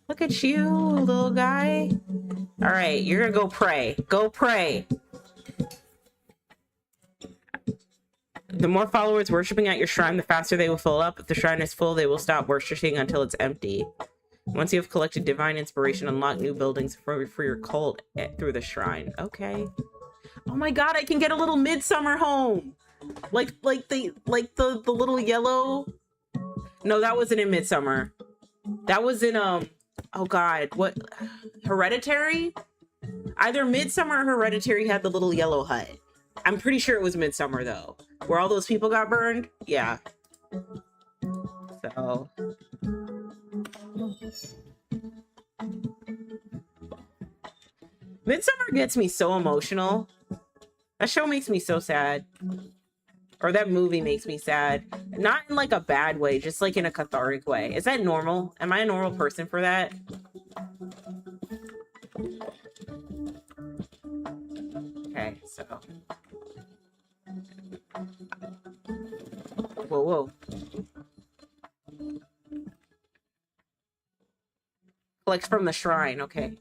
Look at you, little guy. All right, you're gonna go pray. Go pray. The more followers worshiping at your shrine, the faster they will fill up. If the shrine is full, they will stop worshiping until it's empty. Once you have collected divine inspiration, unlock new buildings for your cult through the shrine. Okay. Oh my god, I can get a little midsummer home. Like the little yellow. No, that wasn't in Midsummer. That was in oh god, what? Hereditary? Either Midsummer or Hereditary had the little yellow hut. I'm pretty sure it was Midsummer though. Where all those people got burned? Yeah. So Midsummer gets me so emotional. That show makes me so sad. Or that movie makes me sad. Not in like a bad way, just like in a cathartic way. Is that normal? Am I a normal person for that? Okay, so. Whoa. Collect from the shrine, okay.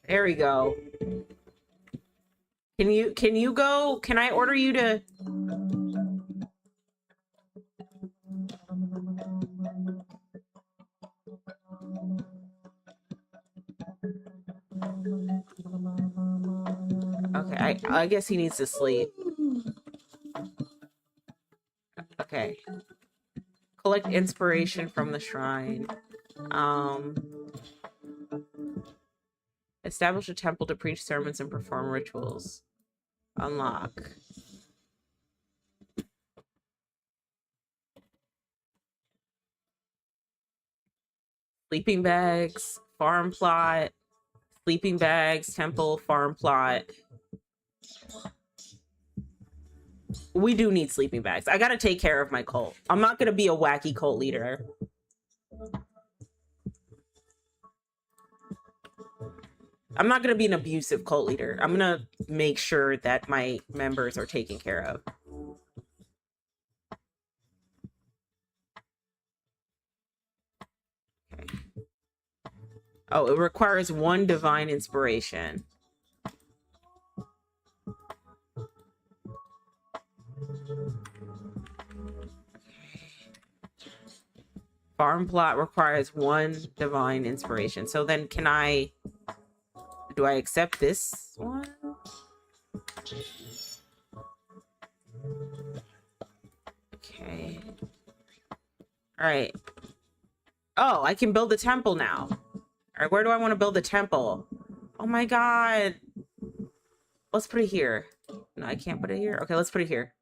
There we go. Can you go? Can I order you to? Okay, I guess he needs to sleep. Okay. Collect inspiration from the shrine. Establish a temple to preach sermons and perform rituals. Unlock. Sleeping bags, farm plot, sleeping bags, temple, farm plot. We do need sleeping bags. I gotta take care of my cult. I'm not gonna be a wacky cult leader. I'm not gonna be an abusive cult leader. I'm gonna make sure that my members are taken care of. Okay. Oh, it requires 1 divine inspiration. Farm plot requires 1 divine inspiration. So then do I accept this one? Okay. All right. Oh, I can build a temple now. All right, where do I want to build a temple? Oh my God. Let's put it here. No, I can't put it here. Okay, let's put it here.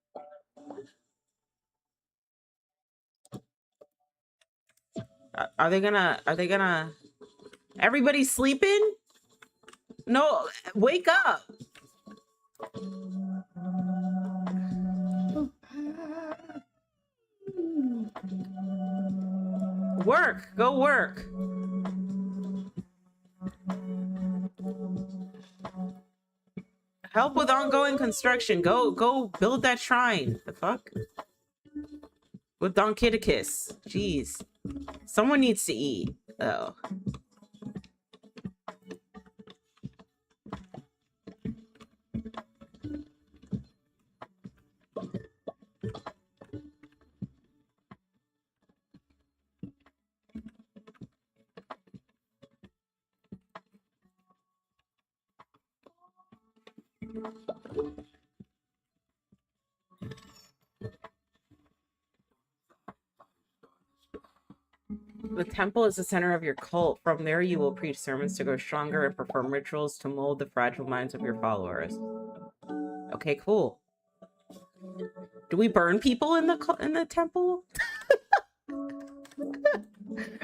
Are they gonna, everybody's sleeping? No, wake up. Work, go work. Help with ongoing construction. Go build that shrine. The fuck? With Don Kitticus. Jeez. Someone needs to eat. Oh. The temple is the center of your cult. From there, you will preach sermons to grow stronger and perform rituals to mold the fragile minds of your followers. Okay, cool. Do we burn people in the temple?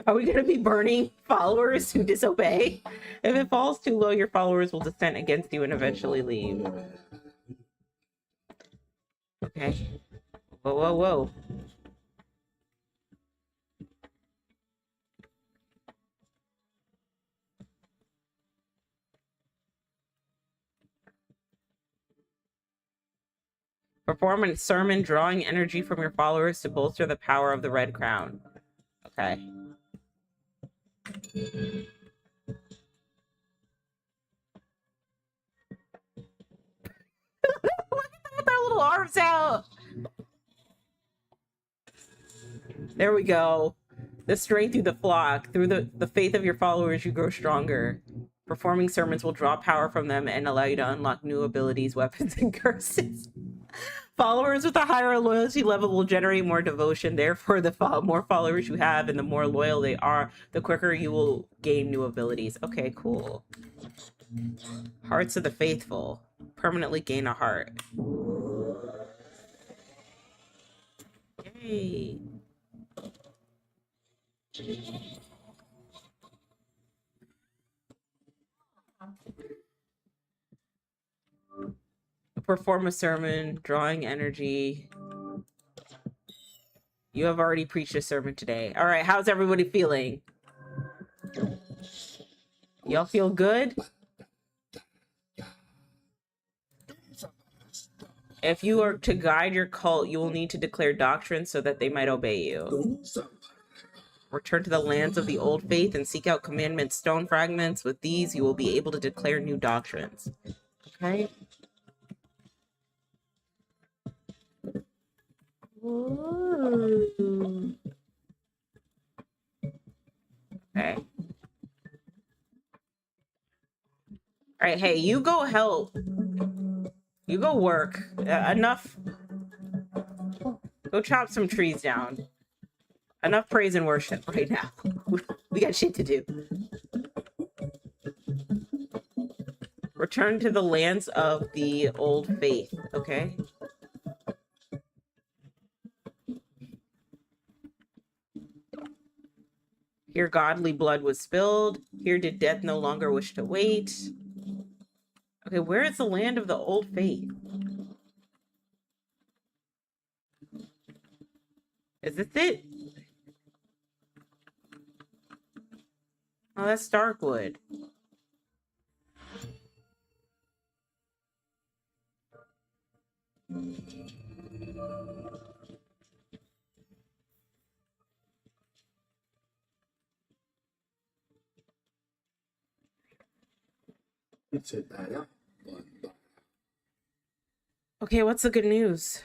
Are we gonna be burning followers who disobey? If it falls too low, your followers will dissent against you and eventually leave. Okay. Whoa, whoa, whoa. Perform a sermon drawing energy from your followers to bolster the power of the Red Crown. Okay. Look at their little arms out. There we go. The strength through the flock. Through the faith of your followers, you grow stronger. Performing sermons will draw power from them and allow you to unlock new abilities, weapons, and curses. Followers with a higher loyalty level will generate more devotion. Therefore, the more followers you have and the more loyal they are, the quicker you will gain new abilities. Okay, cool. Hearts of the Faithful. Permanently gain a heart. Yay. Perform a sermon, drawing energy. You have already preached a sermon today. All right, how's everybody feeling? Y'all feel good? If you are to guide your cult, you will need to declare doctrines so that they might obey you. Return to the lands of the old faith and seek out commandment stone fragments. With these, you will be able to declare new doctrines. Okay. Ooh. Okay. All right, hey, you go help. You go work. Enough. Go chop some trees down. Enough praise and worship right now. We got shit to do. Return to the lands of the old faith, okay? Here godly blood was spilled. Here did death no longer wish to wait. Okay, where is the land of the old faith? Is this it? Oh, that's Darkwood. Okay, what's the good news?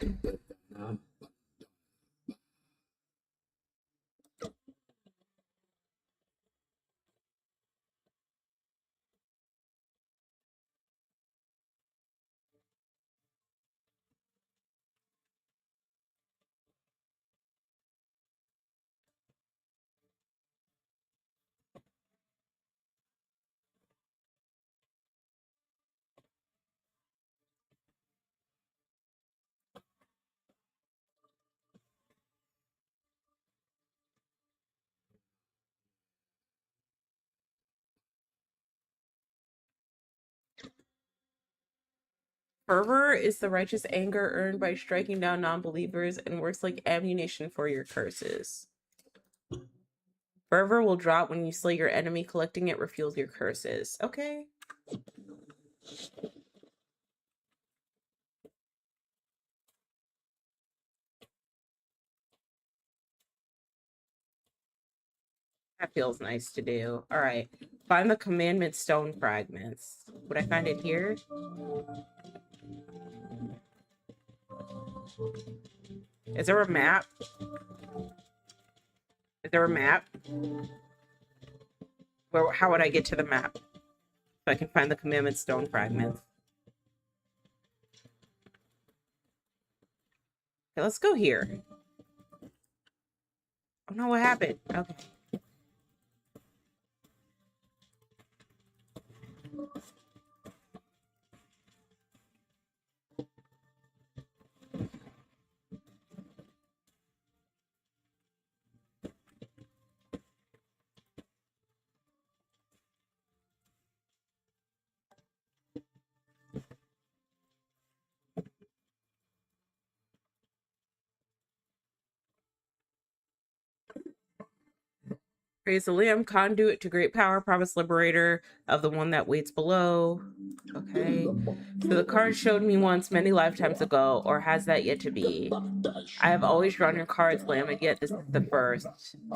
Fervor is the righteous anger earned by striking down non-believers and works like ammunition for your curses. Fervor will drop when you slay your enemy. Collecting it refuels your curses. Okay. That feels nice to do. All right. Find the commandment stone fragments. Would I find it here? Is there a map? Is there a map? Where? How would I get to the map? So I can find the commandment stone fragments. Okay, let's go here. Oh no, what happened? Okay. Praise the Lamb, conduit to great power, promised liberator of the one that waits below. Okay. So the card showed me once many lifetimes ago, or has that yet to be? I have always drawn your cards, Lamb, and yet this is the first.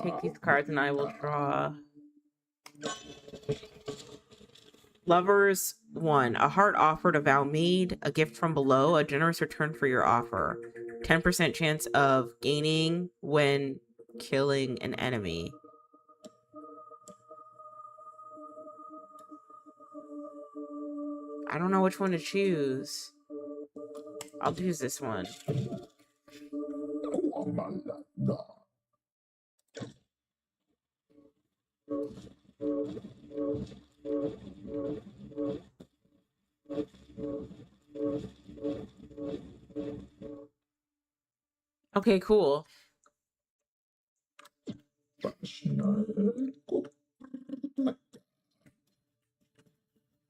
Take these cards and I will draw. Lovers 1. A heart offered, a vow made, a gift from below, a generous return for your offer. 10% chance of gaining when killing an enemy. I don't know which one to choose. I'll choose this one. Okay, cool.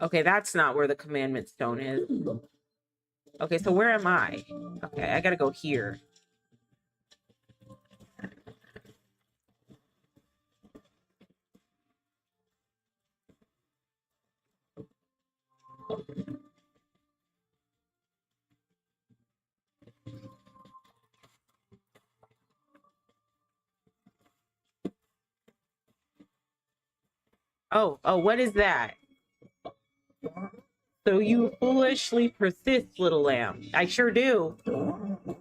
Okay, that's not where the commandment stone is. Okay, so where am I? Okay, I gotta go here. Oh, what is that? So you foolishly persist, little lamb. I sure do.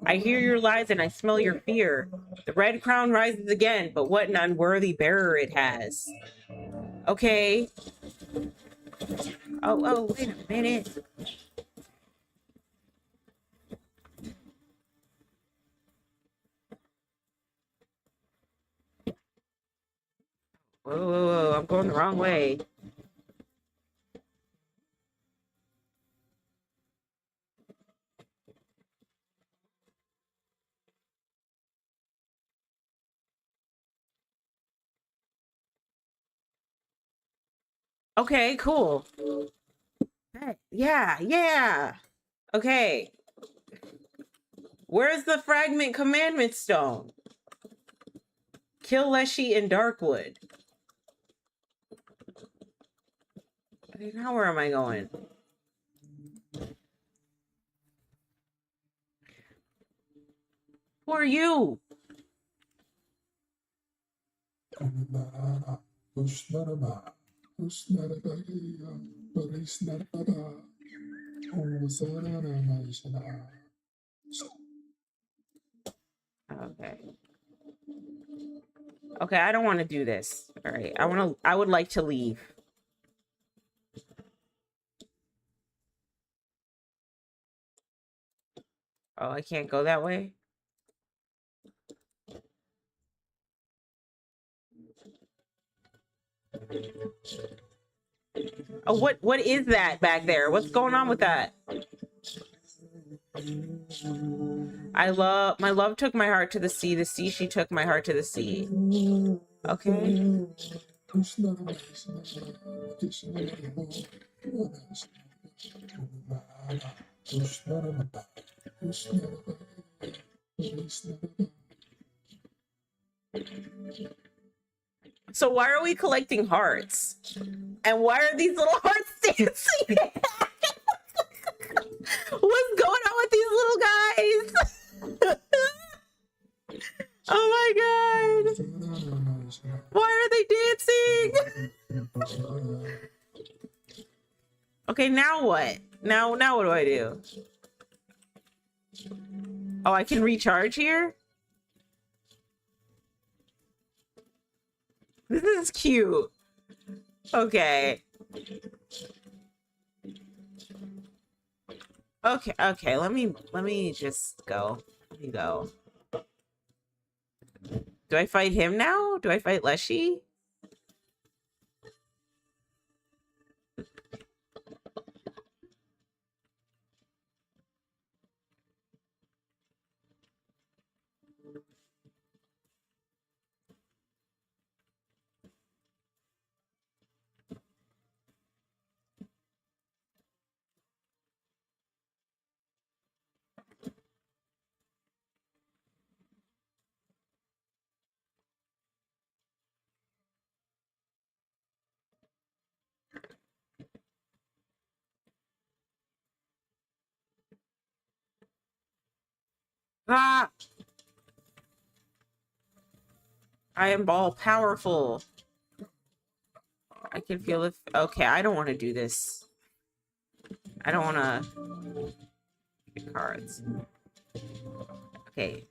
I hear your lies and I smell your fear. The red crown rises again, but what an unworthy bearer it has. Okay. Oh, wait a minute. Whoa, I'm going the wrong way. Okay, cool. Yeah. Okay. Where's the fragment commandment stone? kill Leshy in Darkwood. Okay, now where am I going? Who are you? Okay. Okay, I don't want to do this. All right. I would like to leave. Oh, I can't go that way. Oh, what is that back there? What's going on with that? My love took my heart to the sea, she took my heart to the sea. Okay. So why are we collecting hearts? And why are these little hearts dancing? What's going on with these little guys? Oh my god. Why are they dancing? Okay, now what? Now what do I do? Oh, I can recharge here? This is cute. Okay. Okay, let me just go. Let me go. Do I fight him now? Do I fight Leshy? Ah! I am all powerful. I can feel it. Okay, I don't want to do this. I don't want to get cards. Okay.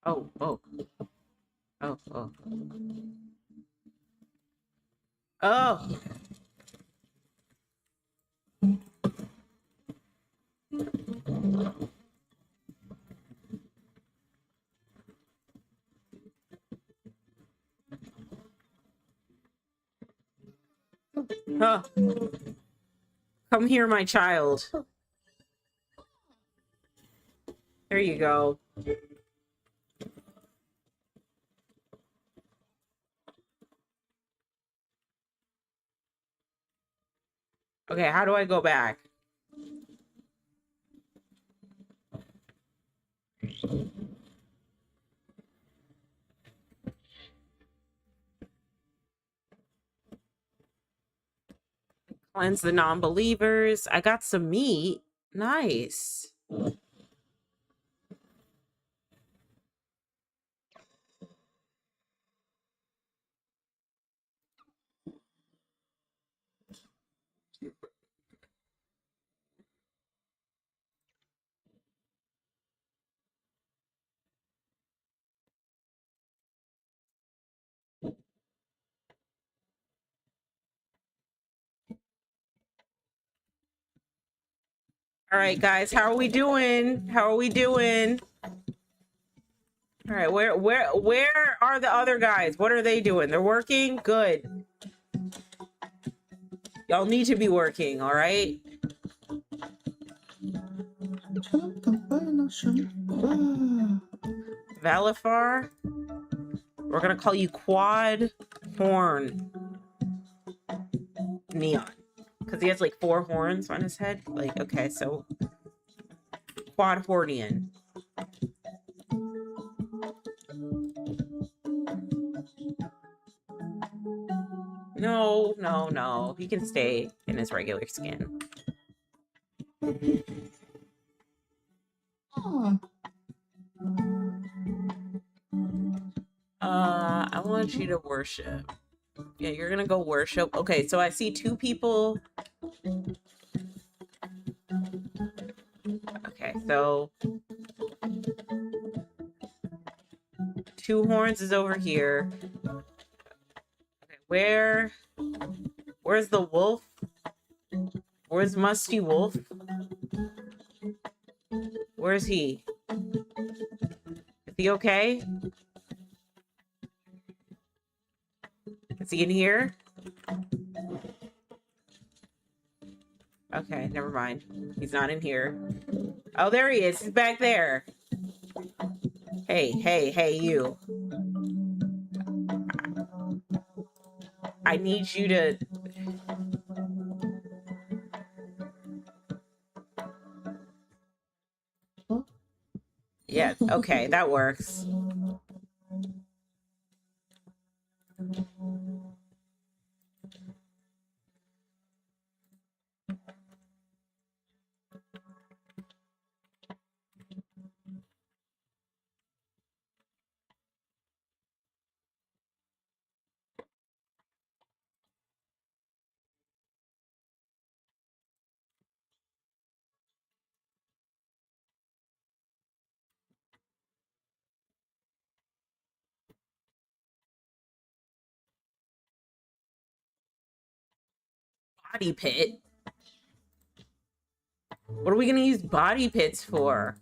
Oh. Oh. Huh. Come here, my child. There you go. Okay, how do I go back? Cleanse the non-believers. I got some meat. Nice. All right, guys, how are we doing? How are we doing? All right, where are the other guys? What are they doing? They're working? Good. Y'all need to be working, all right? Valifar? We're gonna call you Quad Horn Neon. Because he has like 4 horns on his head. Like, okay, so Quad Hornian. No, no, no. He can stay in his regular skin. I want you to worship. Yeah, you're gonna go worship. Okay, so I see 2 people. Okay, so 2 horns is over here. Okay, where's the wolf? Where's Musty Wolf? Where's he? Is he okay? Is he in here? Okay, never mind. He's not in here. Oh, there he is. He's back there. Hey, hey, hey, you. I need you to... Yeah, okay, that works. Body pit? What are we gonna use body pits for?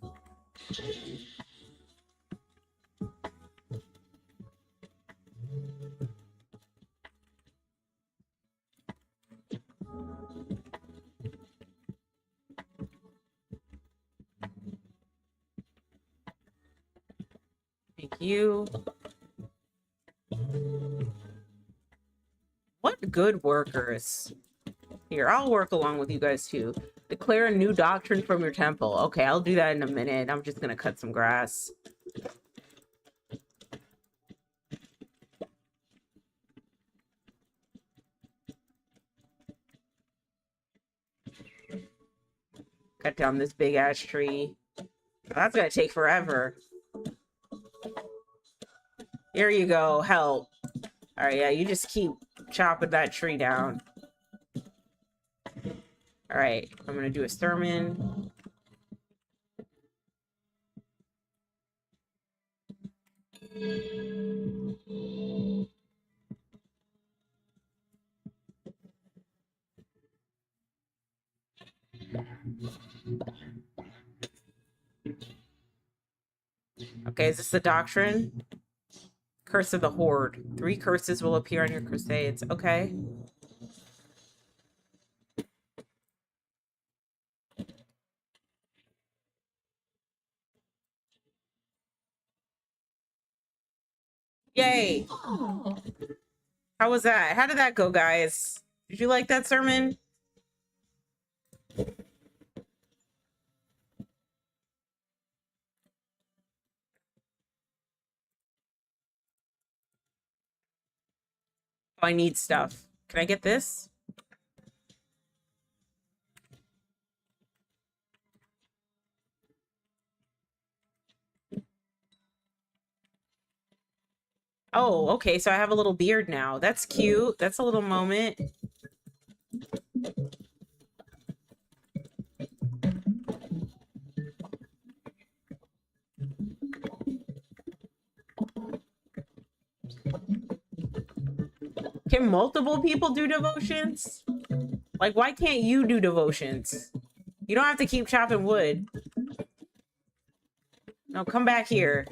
Thank you. What good workers. Here, I'll work along with you guys too. Declare a new doctrine from your temple. Okay, I'll do that in a minute. I'm just gonna cut some grass. Cut down this big ass tree. That's gonna take forever. Here you go, help. All right, yeah, you just keep chopping that tree down. All right, I'm gonna do a sermon. Okay, is this the doctrine? Curse of the Horde. 3 curses will appear on your crusades. Okay. Yay! How was that? How did that go, guys? Did you like that sermon? Oh, I need stuff. Can I get this? Oh, okay, so I have a little beard now. That's cute. That's a little moment. Can multiple people do devotions? Like, why can't you do devotions? You don't have to keep chopping wood. No, come back here.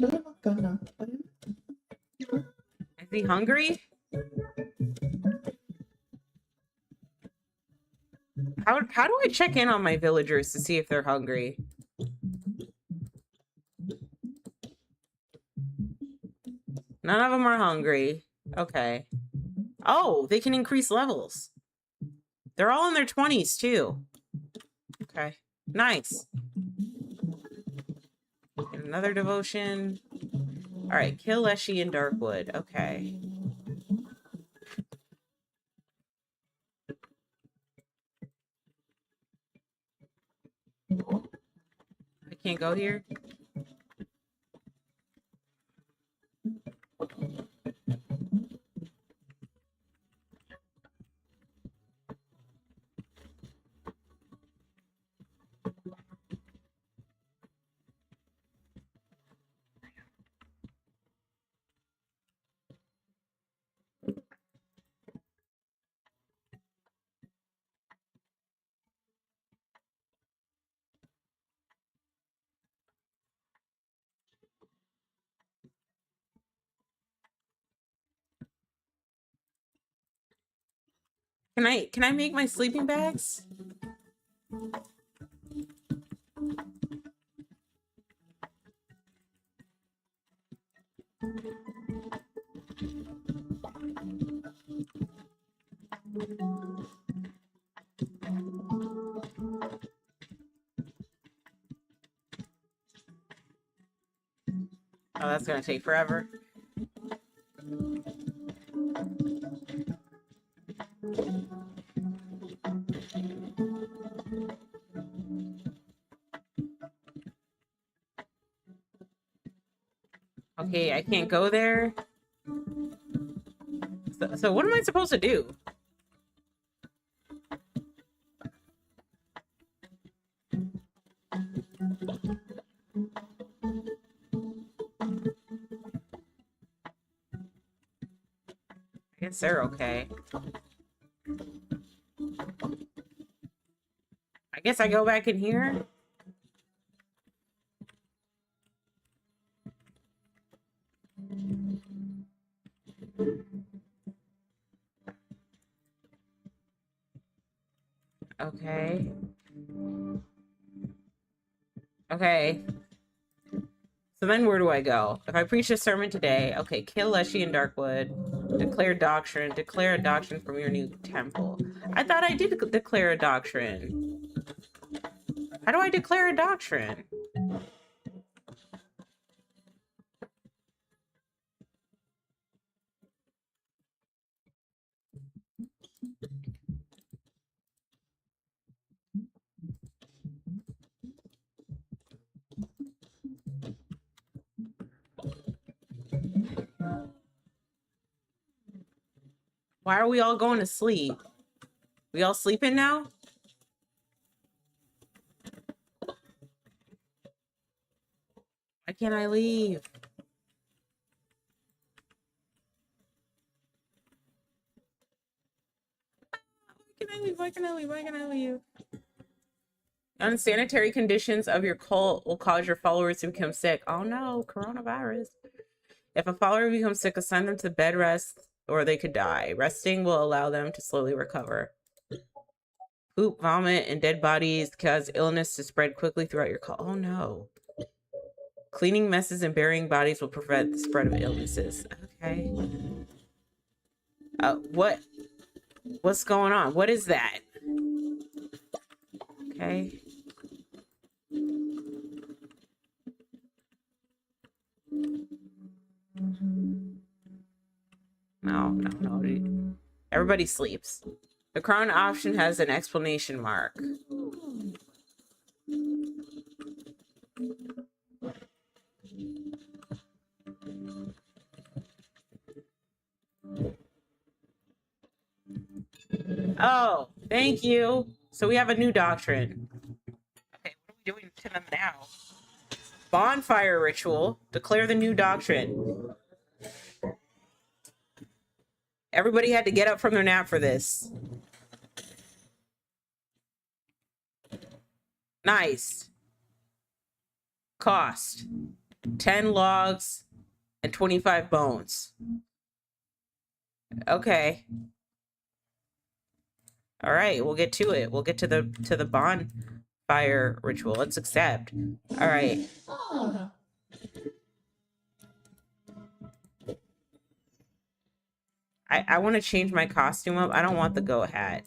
Is he hungry? How do I check in on my villagers to see if they're hungry? None of them are hungry. Okay. Oh, they can increase levels. They're all in their 20s too. Okay. Nice. Another devotion. All right, kill Leshy and Darkwood. Okay. I can't go here. Can I make my sleeping bags? Oh, that's gonna take forever. Okay, I can't go there. So what am I supposed to do? I guess they're okay. I guess I go back in here. Okay. Okay. So then where do I go? If I preach a sermon today, okay, kill Leshy and Darkwood, declare a doctrine from your new temple. I thought I did declare a doctrine. How do I declare a doctrine? Why are we all going to sleep? We all sleeping now? Why can't I leave? Why can I leave? Unsanitary conditions of your cult will cause your followers to become sick. Oh no, coronavirus. If a follower becomes sick, assign them to bed rest or they could die. Resting will allow them to slowly recover. Poop, vomit, and dead bodies cause illness to spread quickly throughout your cult. Oh no. Cleaning messes and burying bodies will prevent the spread of illnesses. Okay. What's going on? What is that? Okay. No. Everybody sleeps. The crown option has an explanation mark. Oh, thank you. So we have a new doctrine. Okay, what are we doing to them now? Bonfire ritual. Declare the new doctrine. Everybody had to get up from their nap for this. Nice. Cost. 10 logs and 25 bones. Okay. All right, we'll get to it. We'll get to the bonfire ritual. Let's accept. All right. I want to change my costume up. I don't want the goat hat.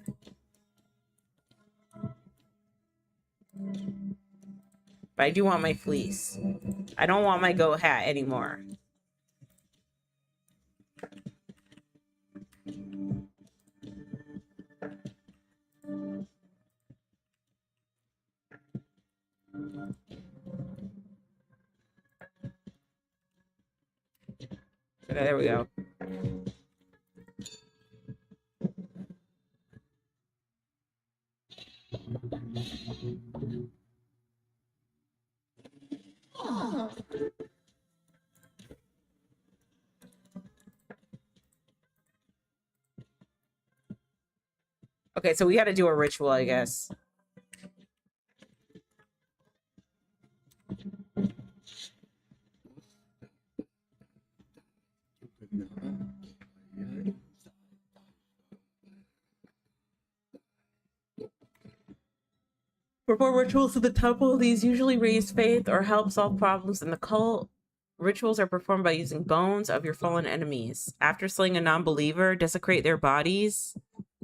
But I do want my fleece. I don't want my goat hat anymore. Okay, there we go. Okay, so we got to do a ritual, I guess. Perform rituals to the temple. These usually raise faith or help solve problems in the cult. Rituals are performed by using bones of your fallen enemies. After slaying a non-believer, desecrate their bodies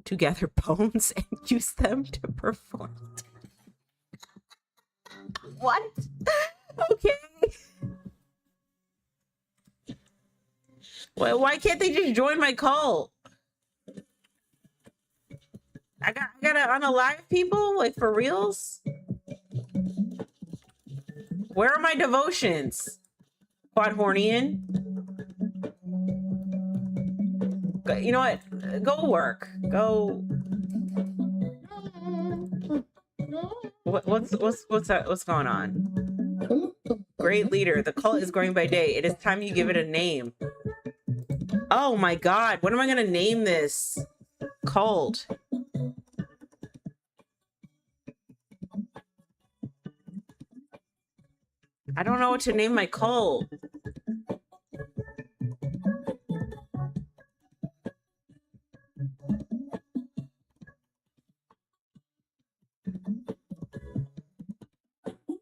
to gather bones and use them to perform. What? Okay. Well, why can't they just join my cult? I gotta unalive people, like, for reals? Where are my devotions? Quadhornian? You know what? Go work. Go. What's going on? Great leader. The cult is growing by day. It is time you give it a name. Oh my god. What am I gonna name this cult? I don't know what to name my cult.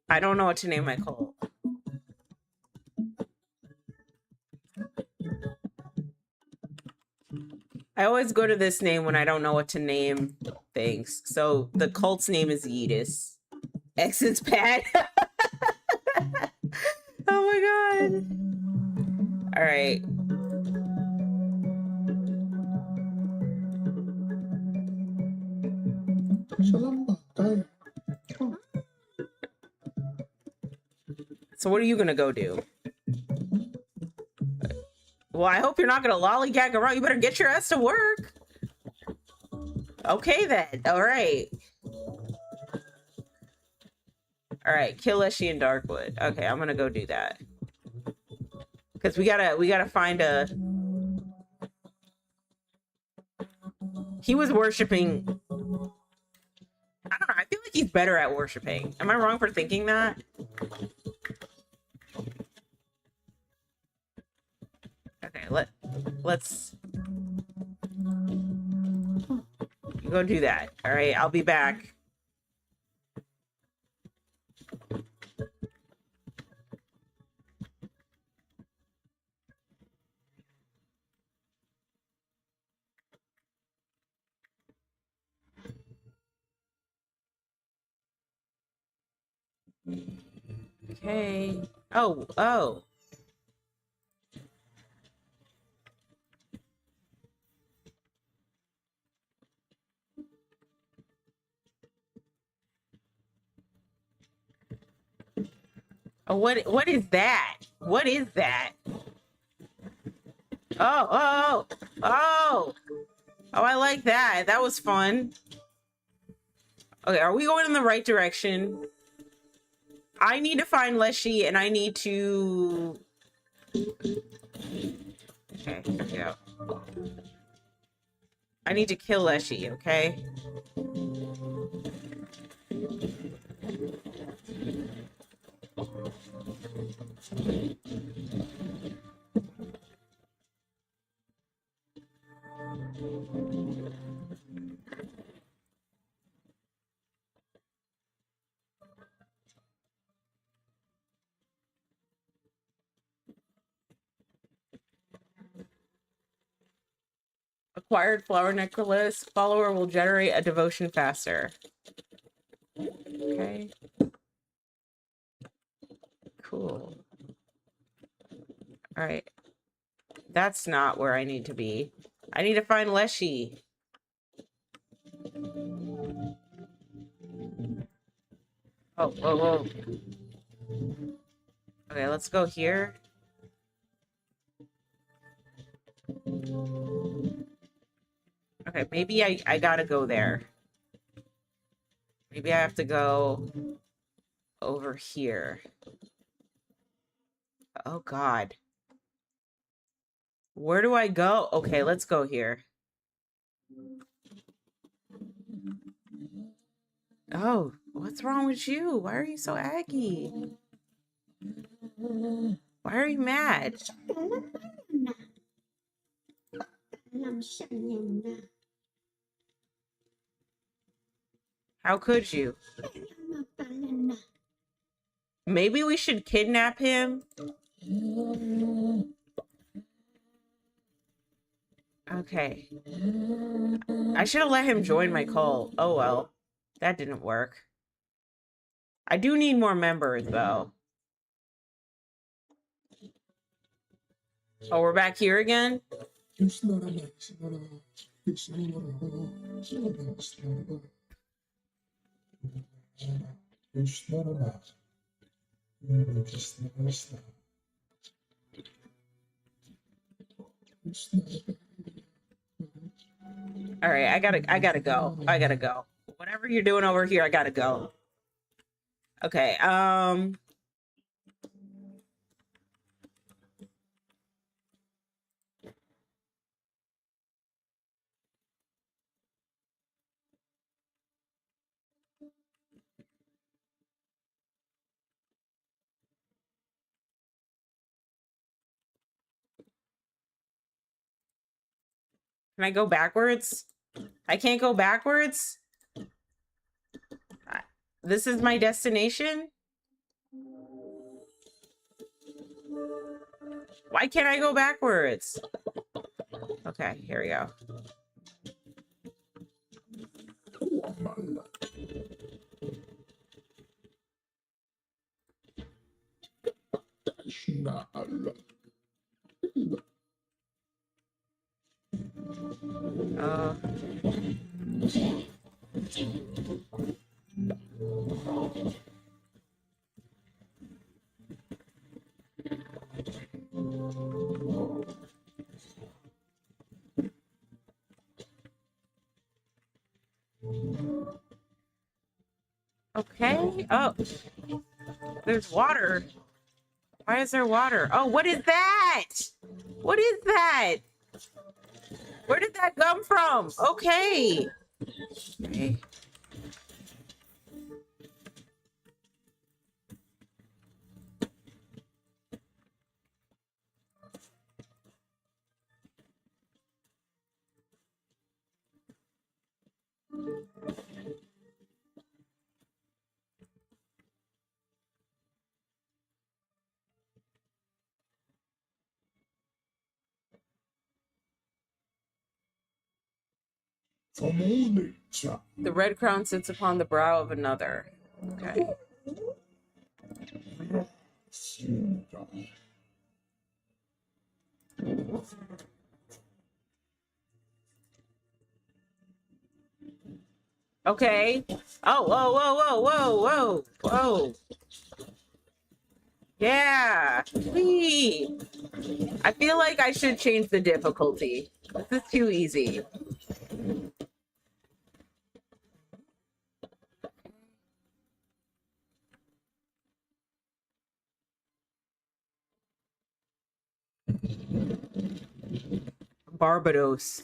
I don't know what to name my cult. I always go to this name when I don't know what to name things. So the cult's name is Yeetus. Exit's pad. Oh my god. All right. So what are you gonna go do? Well, I hope you're not gonna lollygag around. You better get your ass to work. Okay then. All right. All right. Kill Leshy and Darkwood. Okay, I'm gonna go do that. Because we gotta find a. He was worshiping. I don't know. I feel like he's better at worshiping. Am I wrong for thinking that? Okay, let's go do that. All right, I'll be back. Okay. Oh. Oh, what is that? What is that? Oh, I like that. That was fun. Okay, are we going in the right direction? I need to find Leshy and I need to... Okay, here we go. I need to kill Leshy, okay? Acquired flower necklace. Follower will generate a devotion faster. Okay. Cool. All right. That's not where I need to be. I need to find Leshy. Oh, whoa, whoa. Okay, let's go here. Okay, maybe I gotta go there. Maybe I have to go over here. Oh, God. Where do I go? Okay, let's go here. Oh, what's wrong with you? Why are you so aggy? Why are you mad? How could you? Maybe we should kidnap him? Okay. I should have let him join my cult. Oh well. That didn't work. I do need more members though. Oh, we're back here again? All right, I gotta go. I gotta go. Whatever you're doing over here, I gotta go. Okay, can I go backwards? I can't go backwards? This is my destination? Why can't I go backwards? Okay, here we go. Uh, okay. Oh, there's water. Why is there water? Oh, what is that? What is that? Where did that come from? Okay. Okay. The red crown sits upon the brow of another. Okay. Okay. Oh, whoa, whoa, whoa, whoa, whoa, whoa. Yeah. Whee. I feel like I should change the difficulty. This is too easy. Barbados.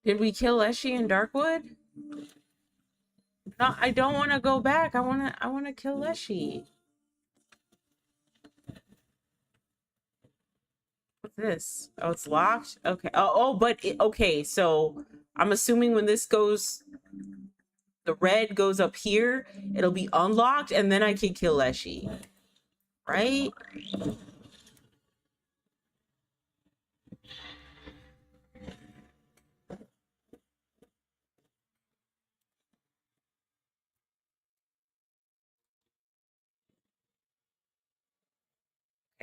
Did we kill Eshi in Darkwood? No, I don't want to go back. I want to kill Eshi. What's this? Oh, it's locked? Okay. Okay, so I'm assuming when this goes, the red goes up here, it'll be unlocked, and then I can kill Eshi. Right?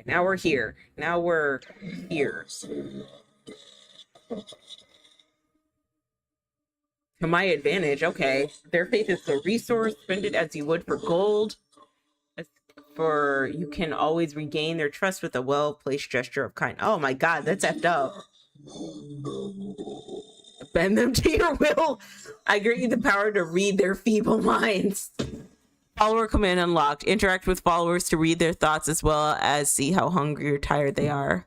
Now we're here. Now we're here. To my advantage, okay. Their faith is a resource. Spend it as you would for gold. For you can always regain their trust with a well-placed gesture of kind. Oh my god, that's effed up. Bend them to your will. I grant you the power to read their feeble minds. Follower command unlocked. Interact with followers to read their thoughts as well as see how hungry or tired they are.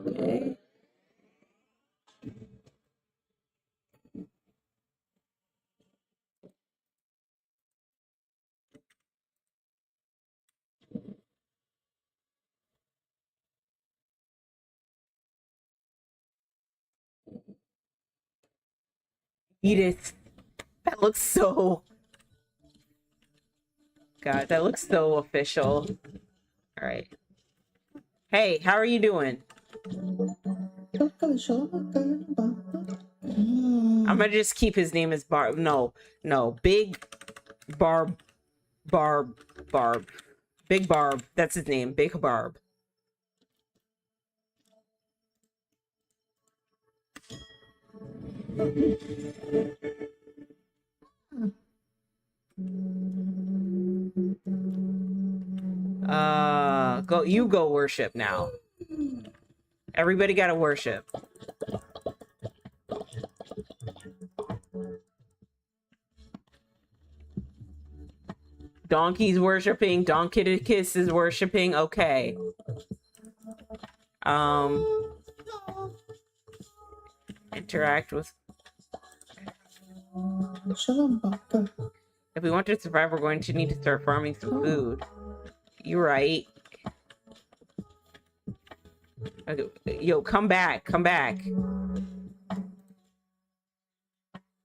Okay. Edith. That looks so... God, that looks so official. All right. Hey, how are you doing? I'm gonna just keep his name as Barb. No, Big Barb. Big Barb. That's his name. Big Barb. Go worship now. Everybody gotta worship. Donkey's worshiping. Donkeyticus is worshiping. Okay. Interact with... If we want to survive, we're going to need to start farming some food. You're right. Okay. Yo, come back. Come back.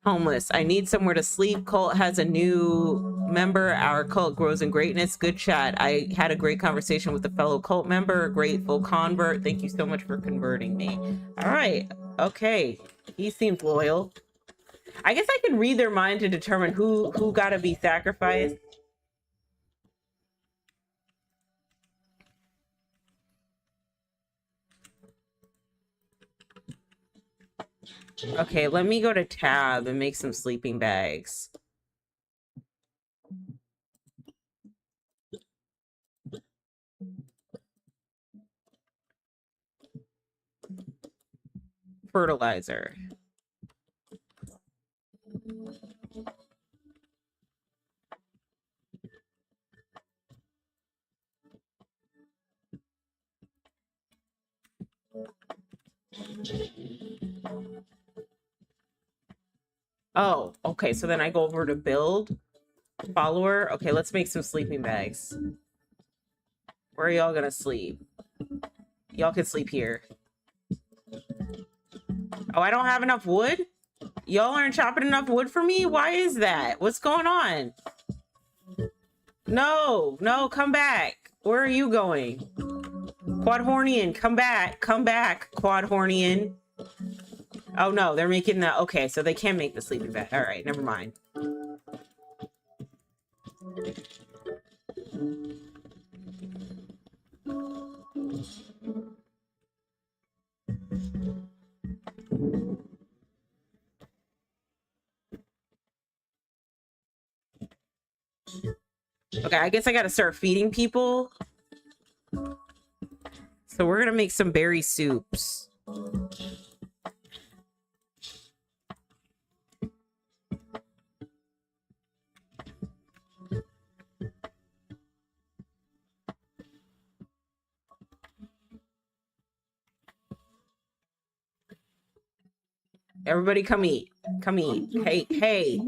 Homeless. I need somewhere to sleep. Cult has a new member. Our cult grows in greatness. Good chat. I had a great conversation with a fellow cult member. Grateful convert. Thank you so much for converting me. All right. Okay. He seems loyal. I guess I can read their mind to determine who gotta be sacrificed. Okay, let me go to tab and make some sleeping bags. Fertilizer. Oh, okay, so then I go over to build follower. Okay, let's make some sleeping bags. Where are y'all gonna sleep? Y'all can sleep here. Oh, I don't have enough wood? Y'all aren't chopping enough wood for me? Why is that? What's going on? No, come back. Where are you going? Quadhornian, come back. Come back, Quadhornian. Oh no, they're making the... Okay, so they can make the sleeping bag. All right, never mind. Okay, I guess I gotta start feeding people. So we're gonna make some berry soups. Everybody come eat. Come eat. Hey, hey.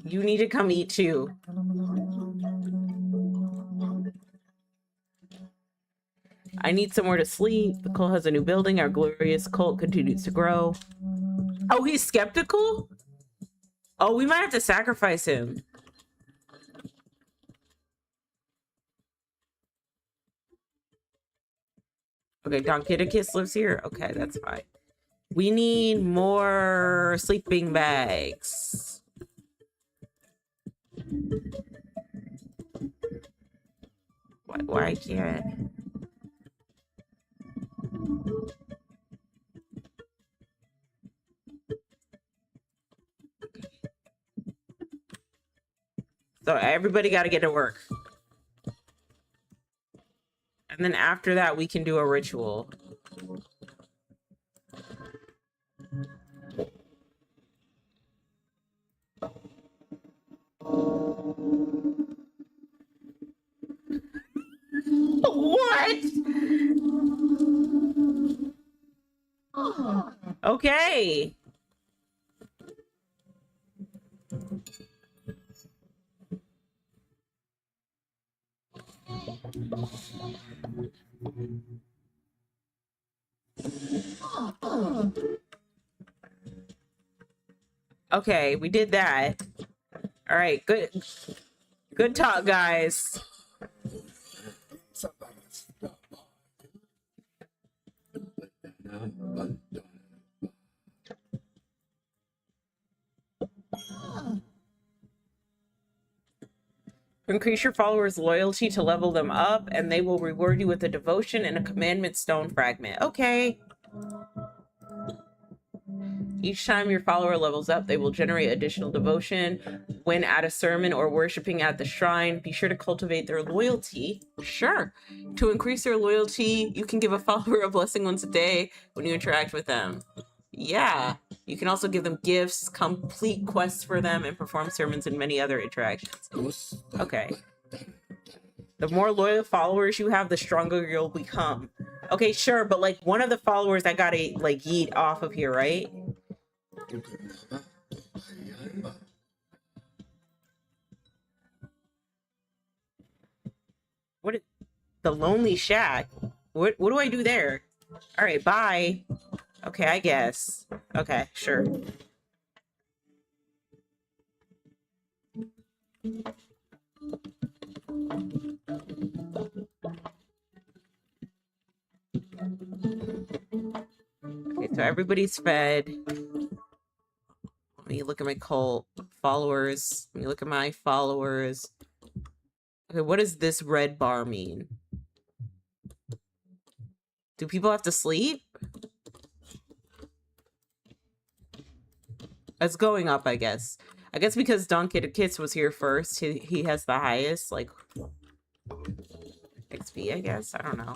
You need to come eat too. I need somewhere to sleep. The cult has a new building. Our glorious cult continues to grow. Oh, he's skeptical? Oh, we might have to sacrifice him. Okay, Don Kitticus lives here. Okay, that's fine. We need more sleeping bags. Why can't? So everybody got to get to work. And then after that, we can do a ritual. What? Okay. Okay, we did that. All right, good talk, guys. Increase your followers' loyalty to level them up, and they will reward you with a devotion and a commandment stone fragment. Okay. Each time your follower levels up, they will generate additional devotion. When at a sermon or worshiping at the shrine, be sure to cultivate their loyalty. Sure. To increase their loyalty, you can give a follower a blessing once a day when you interact with them. Yeah. You can also give them gifts, complete quests for them, and perform sermons and many other interactions. Okay. The more loyal followers you have, the stronger you'll become. Okay, sure, but like one of the followers I gotta like yeet off of here, right? What is the Lonely Shack? What do I do there? All right, bye. Okay, I guess. Okay, sure. Okay, so everybody's fed. Let me look at my cult followers. Let me look at my followers. Okay, what does this red bar mean? Do people have to sleep? It's going up, I guess. I guess because Don Kitticus was here first, he has the highest, like, XP, I guess. I don't know.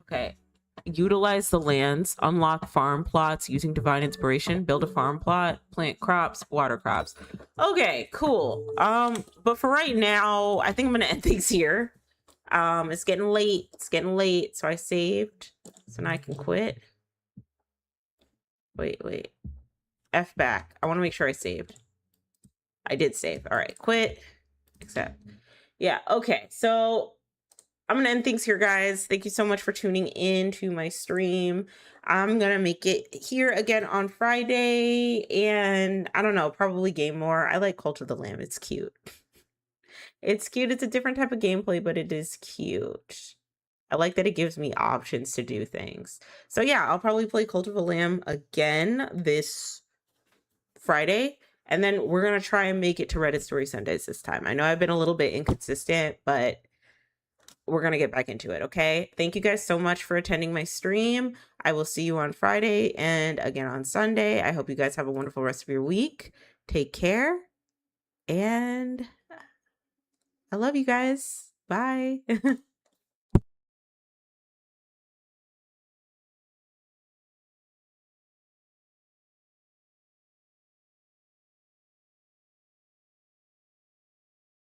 Okay. Utilize the lands, unlock farm plots using divine inspiration, build a farm plot, plant crops, water crops. Okay, cool. But for right now, I think I'm gonna end things here. It's getting late, so I saved. So now I can quit. Wait. F back. I want to make sure I saved. I did save. All right, quit. Accept. Yeah, okay. So I'm gonna end things here, guys. Thank you so much for tuning in to my stream. I'm gonna make it here again on Friday, and I don't know, probably game more. I like Cult of the Lamb. It's cute. It's cute. It's a different type of gameplay, but it is cute. I like that it gives me options to do things. So yeah, I'll probably play Cult of the Lamb again this Friday, and then we're gonna try and make it to Reddit Story Sundays this time. I know I've been a little bit inconsistent, but we're going to get back into it. Okay. Thank you guys so much for attending my stream. I will see you on Friday and again on Sunday. I hope you guys have a wonderful rest of your week. Take care. And I love you guys. Bye.